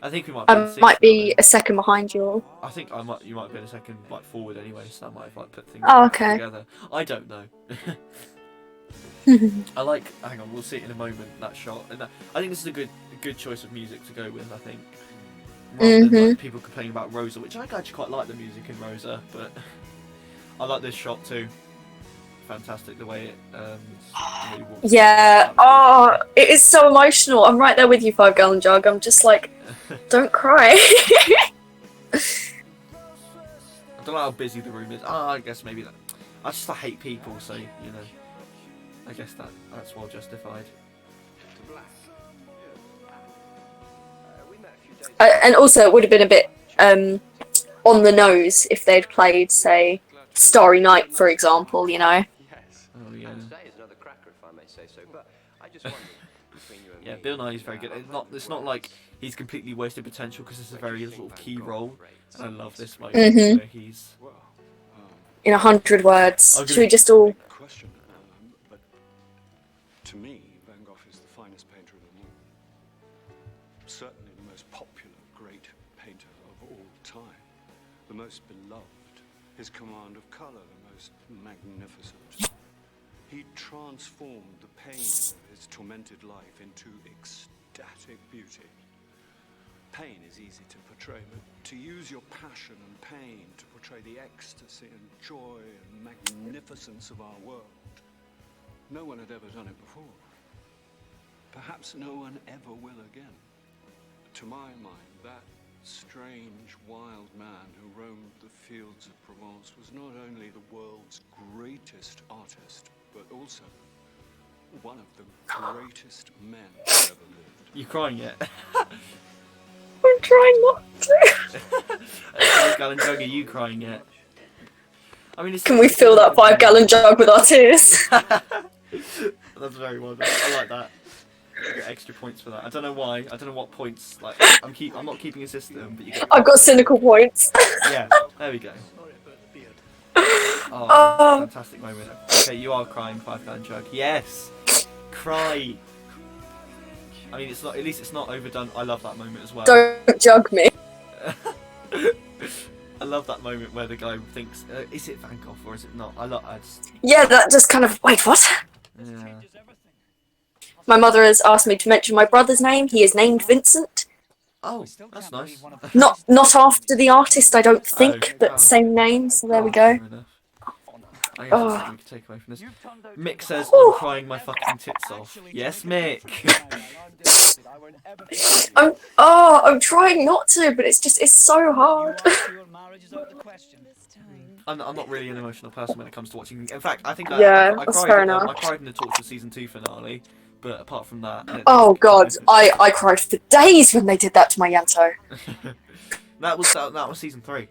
I think we might. Be in I sixth might be now, a second behind you all. I think you might have been a second like forward anyway, so that might have like put things Oh, okay. together. I don't know. I like. Hang on, we'll see it in a moment. That shot, and I think this is a good choice of music to go with. I think rather than like, people complaining about Rosa, which I actually quite like the music in Rosa, but I like this shot too. Fantastic the way it. Really walks Yeah. Oh, it is so emotional. I'm right there with you, 5 Gallon Jug. I'm just like, don't cry. I don't know how busy the room is. I guess maybe that. I hate people, so you know. I guess that's well justified. And also, it would have been a bit on the nose if they'd played, say, Starry Night, for example. You know. Oh yeah. Yeah, Bill Nighy's very good. It's not like he's completely wasted potential because it's a very sort of key role. And I love this moment where he's in 100 words. Should we just all? Question, but to me, Van Gogh is the finest painter of them all. Certainly the most popular, great painter of all time. The most beloved. His command of colour, the most magnificent. He transformed the pain of his tormented life into ecstatic beauty. Pain is easy to portray, but to use your passion and pain to portray the ecstasy and joy and magnificence of our world, no one had ever done it before. Perhaps no one ever will again. To my mind, that strange, wild man who roamed the fields of Provence was not only the world's greatest artist, but also one of the greatest men who ever lived. You crying yet? I'm trying not to. 5 Gallon Jug, are you crying yet? I mean, Can we fill that 5 Gallon Jug with our tears? That's very well done. I like that. You get extra points for that. I don't know why. I don't know what points. Like I'm not keeping a system, but you get. I've got cynical points. Yeah, there we go. Oh, fantastic moment. Okay, you are crying, 5 Gallon Jug. Yes, cry. I mean, it's not. At least it's not overdone. I love that moment as well. Don't jug me. I love that moment where the guy thinks, "Is it Van Gogh or is it not?" I just. Yeah, that just kind of. Wait, what? Yeah. My mother has asked me to mention my brother's name. He is named Vincent. Oh, that's nice. Not after the artist, I don't think, Oh, but same name. So there we go. Fair enough. I guess that's something we can take away from this. Mick says, I'm crying my fucking tits off. Yes, Mick. I'm trying not to, but it's so hard. I'm not really an emotional person when it comes to watching. In fact, I think Yeah, I that's cried. fair enough. I cried in the Torture season 2 finale, but apart from that. Oh god, I cried for days when they did that to my Yanto. that was season 3.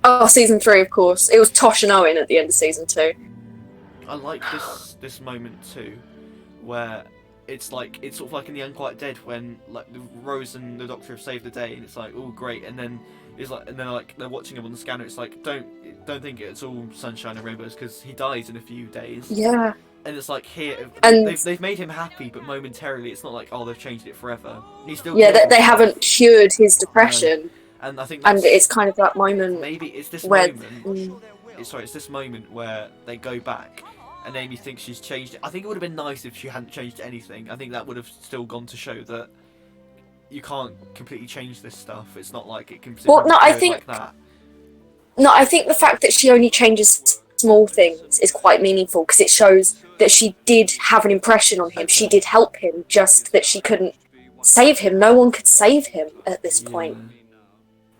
Oh, season 3, of course. It was Tosh and Owen at the end of season 2. I like this moment too, where it's sort of like in The Unquiet Dead when like Rose and the Doctor have saved the day, and it's like, oh great, and then they're watching him on the scanner. It's like don't think it's all sunshine and rainbows because he dies in a few days. Yeah. And it's like here, And they've made him happy, but momentarily. It's not like they've changed it forever. He's still they haven't cured his depression. And I think it's kind of that moment. Maybe it's this where, moment. It's this moment where they go back, and Amy thinks she's changed it. I think it would have been nice if she hadn't changed anything. I think that would have still gone to show that you can't completely change this stuff. It's not like it can. Well, no, I think like that. No, I think the fact that she only changes small things is quite meaningful because it shows that she did have an impression on him. She did help him, just that she couldn't save him. No one could save him at this point.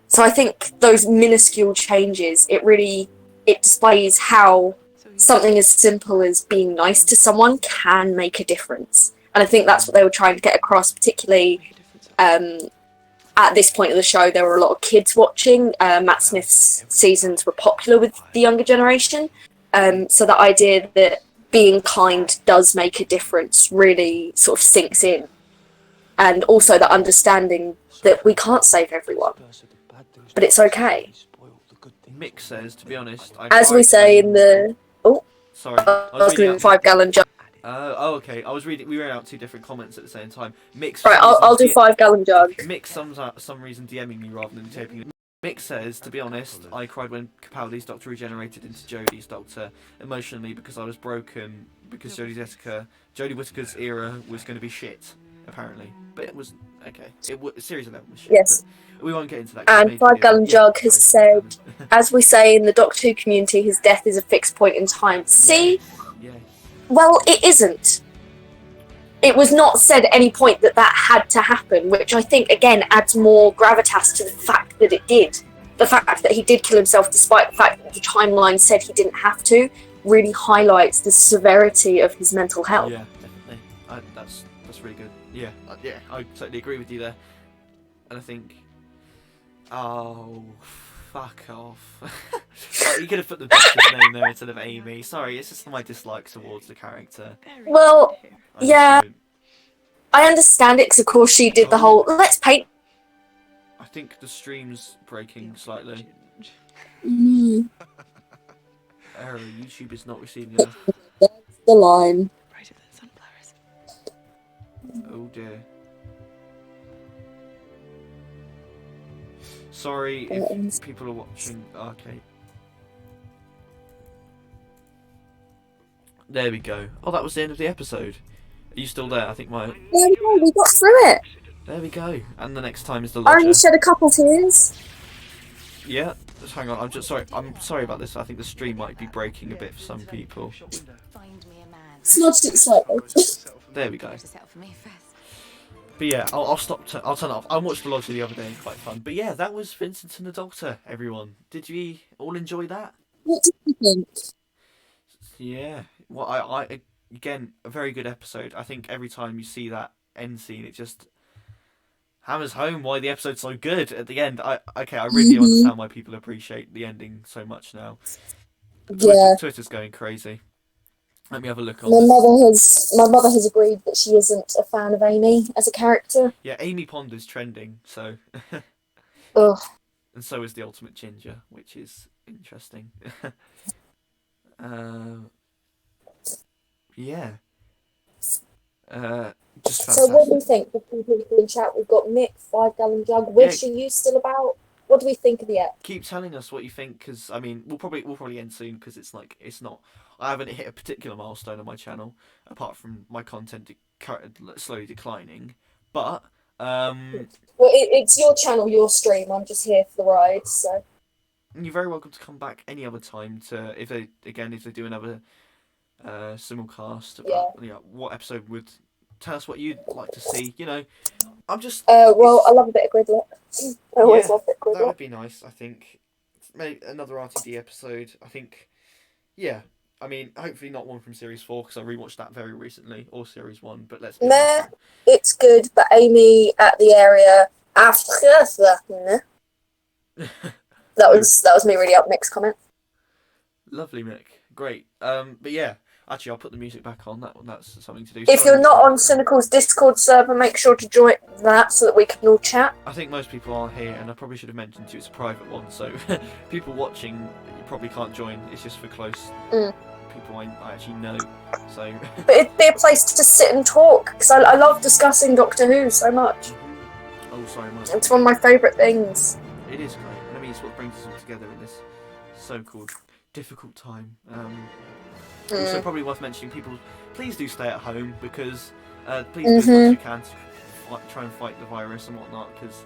So I think those minuscule changes, it displays how something as simple as being nice to someone can make a difference. And I think that's what they were trying to get across, particularly at this point of the show. There were a lot of kids watching. Matt Smith's seasons were popular with the younger generation. So the idea that being kind does make a difference really sort of sinks in. And also the understanding that we can't save everyone. But it's okay. Mick says, to be honest, as we say in the... Oh, sorry. I was doing a 5 Gallon Jug. Okay. We read out 2 different comments at the same time. Mick. Right, I'll do 5 Gallon Jug. Mick some reason DMing me rather than taping it. Mick says, to be honest, I cried when Capaldi's Doctor regenerated into Jodie's Doctor emotionally because I was broken because Jodie Whittaker's era was going to be shit, apparently. But it was okay. Series 11 was shit. Yes. But we won't get into that. 'cause And maybe- 5 Gallon Jug has sorry, said, as we say in the Doctor Who community, his death is a fixed point in time. See? Yeah. Well, it isn't. It was not said at any point that had to happen, which I think, again, adds more gravitas to the fact that it did. The fact that he did kill himself, despite the fact that the timeline said he didn't have to, really highlights the severity of his mental health. Yeah, definitely. That's really good. Yeah, I totally agree with you there. And I think, oh, fuck off. You could have put the Doctor's name there instead of Amy. Sorry, it's just my dislikes towards the character. Well, I yeah, don't- I understand it because, of course, she did the whole, let's paint. I think the stream's breaking slightly. Error, YouTube is not receiving enough. That's the line. Brighter than sunflowers. Oh dear. Sorry if people are watching. Okay. There we go. Oh, that was the end of the episode. Are you still there? I think my... Yeah, we got through it. There we go. And the next time is the I only lodger. shed a couple tears. Yeah. Just hang on. I'm sorry about this. I think the stream might be breaking a bit for some people. Find me a man. Smudged it slightly. There we go. To settle for me first. But yeah, I'll stop. I'll turn it off. I watched the lodger the other day. Quite fun. But yeah, that was Vincent and the Doctor. Everyone, did you all enjoy that? What do you think? Yeah. Well, I again, a very good episode. I think every time you see that end scene, it just hammers home why the episode's so good at the end. I really do understand why people appreciate the ending so much now. Yeah. Twitter's going crazy. Let me have a look on. My mother has agreed that she isn't a fan of Amy as a character. Yeah, Amy Pond is trending, so. Ugh. And so is the Ultimate Ginger, which is interesting. Yeah. Just fantastic. So what do we think? The people in chat, we've got Mick, 5 Gallon Jug. Wish, are you still about? What do we think of the app? Keep telling us what you think, because I mean, we'll probably end soon, because it's not. I haven't hit a particular milestone on my channel, apart from my content slowly declining. But Well, it's your channel, your stream. I'm just here for the ride. So you're very welcome to come back any other time if they do another simulcast about what episode would tell us what you'd like to see. I'm just. Well, I love a bit of gridlock. I always love a bit of That gridlock. would be nice. I think maybe another RTD episode. I think, yeah. I mean, hopefully not one from Series 4 because I rewatched that very recently, or Series 1. But let's. Meh, it's good, but Amy at the area after that was me really up Mick's comment. Lovely, Mick. Great. But yeah, actually, I'll put the music back on. That's something to do. If Sorry. you're not on Cynical's Discord server, make sure to join that so that we can all chat. I think most people are here, and I probably should have mentioned to you it's a private one, so people watching you probably can't join. It's just for close people I actually know. So. But it'd be a place to sit and talk because I love discussing Doctor Who so much. Oh, sorry, Mike. It's one of my favourite things. It is great. I mean, it's what brings us all together in this so-called difficult time. Also, probably worth mentioning, people, please do stay at home because please do as much as you can to try and fight the virus and whatnot. Because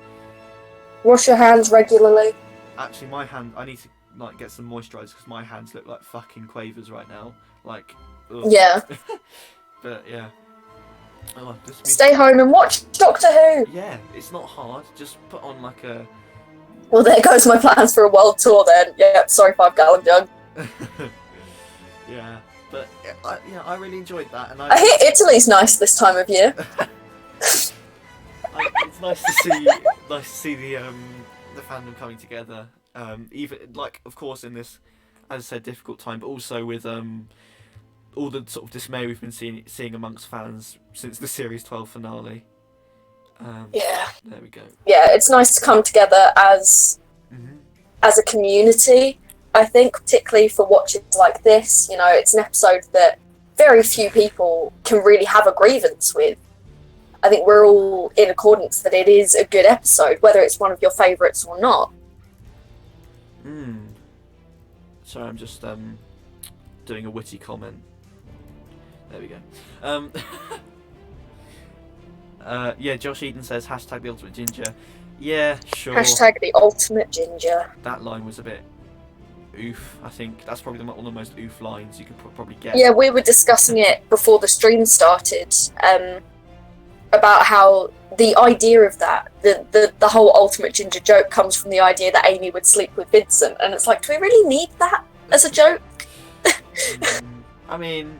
wash your hands regularly. actually, my hand, I need to get some moisturiser because my hands look like fucking quavers right now. Ugh. Yeah. But yeah. Oh, Stay home and watch Doctor Who. Yeah, it's not hard. Just put on a. Well, there goes my plans for a world tour then. Yep, sorry, 5 Gallon Jug. Yeah, but I really enjoyed that, and I hear Italy's nice this time of year. It's nice to see the fandom coming together. Even of course, in this, as I said, difficult time, but also with all the sort of dismay we've been seeing amongst fans since the Series 12 finale. Yeah. There we go. Yeah, it's nice to come together as a community. I think, particularly for watches like this, it's an episode that very few people can really have a grievance with. I think we're all in accordance that it is a good episode, whether it's one of your favourites or not. Sorry, I'm just doing a witty comment. There we go. Yeah, Josh Eden says hashtag the ultimate ginger. Yeah, sure. Hashtag the ultimate ginger. That line was a bit oof. I think that's probably one of the most oof lines you could probably get. Yeah, we were discussing it before the stream started, about how the idea of that, the whole ultimate ginger joke comes from the idea that Amy would sleep with Vincent, and it's like, do we really need that as a joke? I mean,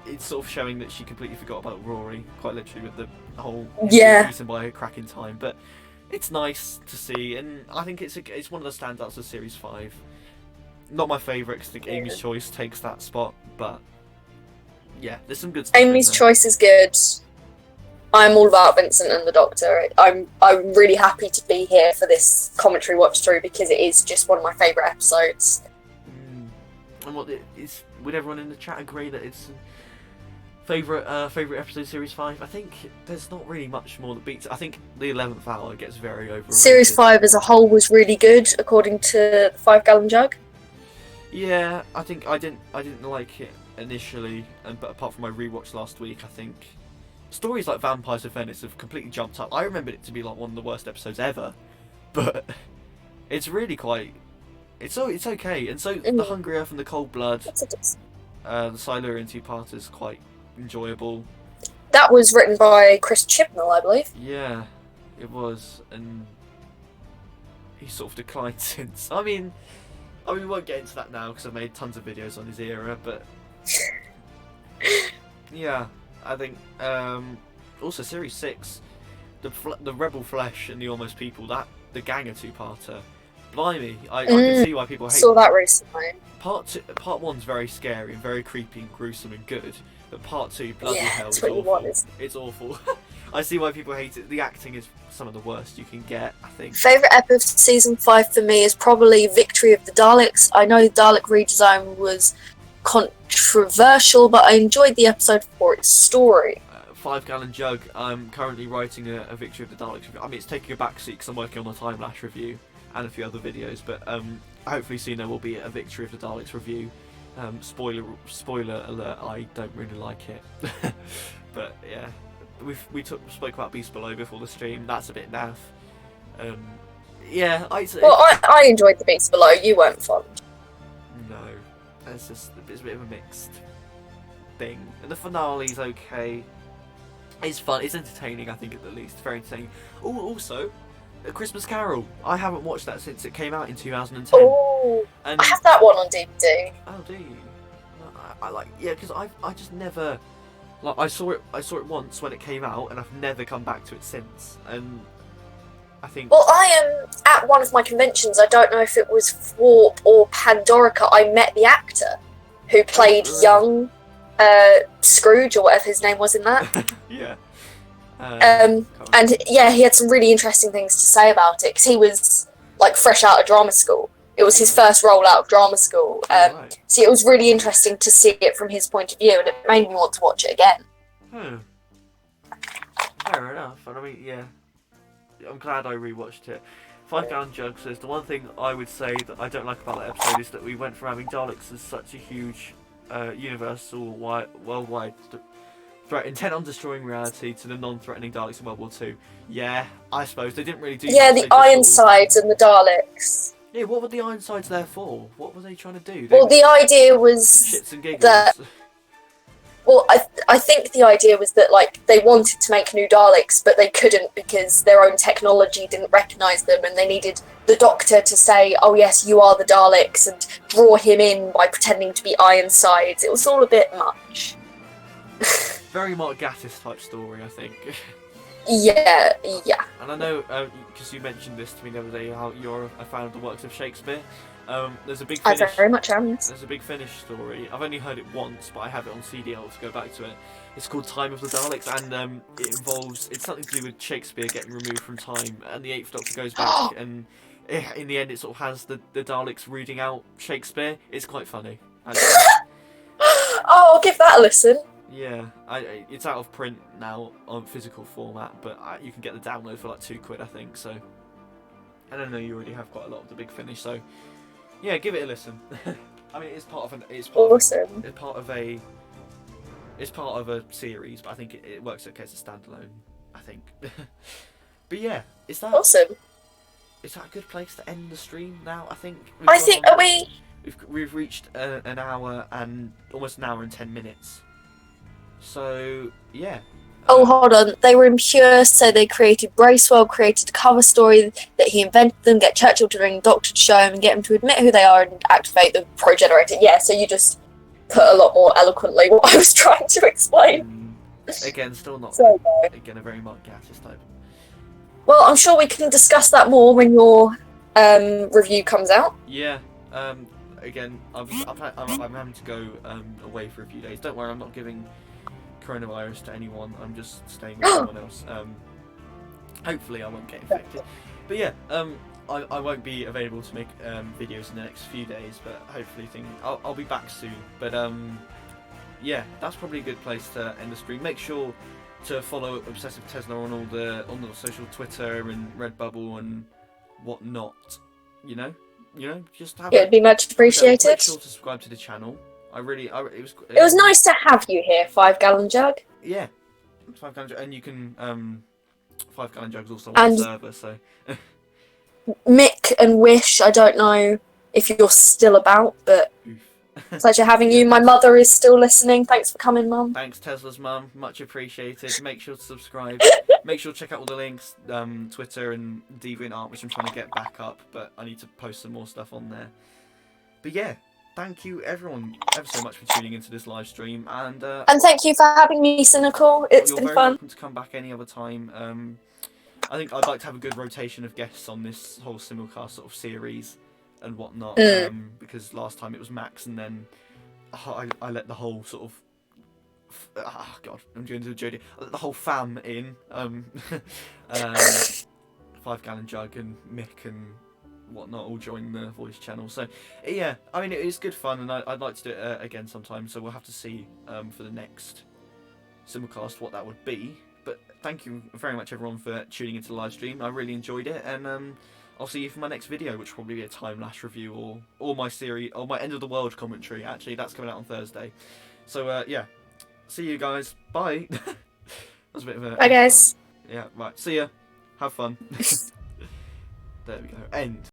it's sort of showing that she completely forgot about Rory, quite literally, with the whole reason by her crack in time. But it's nice to see, and I think it's one of the standouts of Series 5. Not my favourite, because I think Amy's Choice takes that spot, but yeah, there's some good stuff. Amy's Choice is good. I'm all about Vincent and the Doctor. I'm really happy to be here for this commentary watch through, because it is just one of my favourite episodes. And would everyone in the chat agree that it's favourite episode Series 5? I think there's not really much more that beats it. I think the 11th hour gets very overrated. Series 5 as a whole was really good, according to the 5 Gallon Jug. Yeah, I think I didn't like it initially, but apart from my rewatch last week, I think stories like Vampires of Venice have completely jumped up. I remembered it to be like one of the worst episodes ever, but it's really quite. It's okay, and so the Hungry Earth and the Cold Blood, the Silurian two-parter is quite enjoyable. That was written by Chris Chibnall, I believe. Yeah, it was, and he sort of declined since. I mean, we won't get into that now because I've made tons of videos on his era, but yeah, I think also Series 6, the Rebel Flesh and the Almost People, the Ganger two-parter. Blimey, I can see why people hate it. Saw that recently. Part 1's very scary and very creepy and gruesome and good, but Part 2, bloody hell, is awful. It's awful. I see why people hate it. The acting is some of the worst you can get, I think. Favourite episode of Season 5 for me is probably Victory of the Daleks. I know the Dalek redesign was controversial, but I enjoyed the episode for its story. 5 Gallon Jug, I'm currently writing a Victory of the Daleks review. I mean, it's taking a backseat because I'm working on a time-lapse review and a few other videos, but hopefully soon there will be a Victory of the Daleks review. Spoiler alert, I don't really like it. But yeah, we spoke about Beast Below before the stream. That's a bit naff. Yeah, I enjoyed the Beast Below. You weren't fond. No, it's a bit of a mixed thing. And the finale's okay. It's fun. It's entertaining. I think at the least, very entertaining. Oh, also, A Christmas Carol. I haven't watched that since it came out in 2010. Oh, I have that one on DVD. Oh, do you? I like, yeah, because I just never, like, I saw it once when it came out, and I've never come back to it since. And I think, well, I am at one of my conventions. I don't know if it was Warp or Pandorica. I met the actor who played young Scrooge, or whatever his name was in that. Yeah. And yeah, he had some really interesting things to say about it, because he was like fresh out of drama school. It was his first role out of drama school. Right. So it was really interesting to see it from his point of view, and it made me want to watch it again. Fair enough. And I mean, yeah, I'm glad I rewatched it. 5 Gallon Jug says, the one thing I would say that I don't like about that episode is that we went from having Daleks as such a huge universal worldwide threat intent on destroying reality to the non-threatening Daleks in World War II. Yeah, I suppose they didn't really do. Yeah, the Ironsides and the Daleks. Yeah, what were the Ironsides there for? What were they trying to do? Well, the idea was shits and giggles. that. Well, I think the idea was that, like, they wanted to make new Daleks, but they couldn't because their own technology didn't recognise them, and they needed the Doctor to say, "Oh yes, you are the Daleks," and draw him in by pretending to be Ironsides. It was all a bit much. Very Mark Gatiss type story, I think. Yeah. And I know, because you mentioned this to me the other day, how you're a fan of the works of Shakespeare. There's a big Finnish. I very much am. Yes. There's a big Finnish story. I've only heard it once, but I have it on CD. I'll have to go back to it. It's called Time of the Daleks, and it's something to do with Shakespeare getting removed from time, and the Eighth Doctor goes back, and in the end, it sort of has the Daleks reading out Shakespeare. It's quite funny. I'll give that a listen. Yeah, it's out of print now on physical format, but you can get the download for like £2, I think. So, and I know you already have quite a lot of the Big Finish, so yeah, give it a listen. I mean, it's part of Awesome. it's part of a series, but I think it works okay as a standalone. I think. But yeah, Awesome. is that a good place to end the stream now? I think. Are we? We've reached an hour and almost an hour and 10 minutes. So yeah. Oh, hold on. They were impure, so they created Bracewell, created a cover story that he invented them, get Churchill to ring Doctor to show him, and get him to admit who they are and activate the pro-generator. Yeah, so you just put a lot more eloquently what I was trying to explain. Again, still not. So, Again, a very Mark Gatiss type. well, I'm sure we can discuss that more when your review comes out. Yeah. Again, I'm having to go away for a few days. Don't worry, I'm not giving coronavirus to anyone. I'm just staying with someone else. Hopefully, I won't get infected. But yeah, I won't be available to make videos in the next few days. But hopefully, I'll be back soon. But yeah, that's probably a good place to end the stream. Make sure to follow ObsessiveTesla on all the social Twitter and Redbubble and whatnot. You know, just have. It'd be much appreciated. Make sure to subscribe to the channel. It was nice to have you here, 5 Gallon Jug. Yeah, 5 Gallon Jug, and you can 5 Gallon Jug's also on the server. So Mick and Wish, I don't know if you're still about, but pleasure having you. My mother is still listening. Thanks for coming, Mum. Thanks, Tesla's mum. Much appreciated. Make sure to subscribe. Make sure to check out all the links, Twitter and DeviantArt, which I'm trying to get back up, but I need to post some more stuff on there. But yeah, thank you everyone ever so much for tuning into this live stream, and thank you for having me, Cynical. It's been very fun. Welcome to come back any other time. I think I'd like to have a good rotation of guests on this whole simulcast sort of series and whatnot, because last time it was Max, and then I let the whole sort of God, I'm doing to Jodie. I let the whole fam in. 5 Gallon Jug and Mick and whatnot all join the voice channel. So yeah, I mean, it is good fun, and I'd like to do it again sometime. So we'll have to see for the next simulcast what that would be. But thank you very much everyone for tuning into the live stream. I really enjoyed it, and I'll see you for my next video, which will probably be a time-lapse review or my series or my end of the world commentary. Actually, that's coming out on Thursday. So yeah, see you guys. Bye. That was a bit of a. Bye guys. Yeah. Right. See ya. Have fun. There we go. End.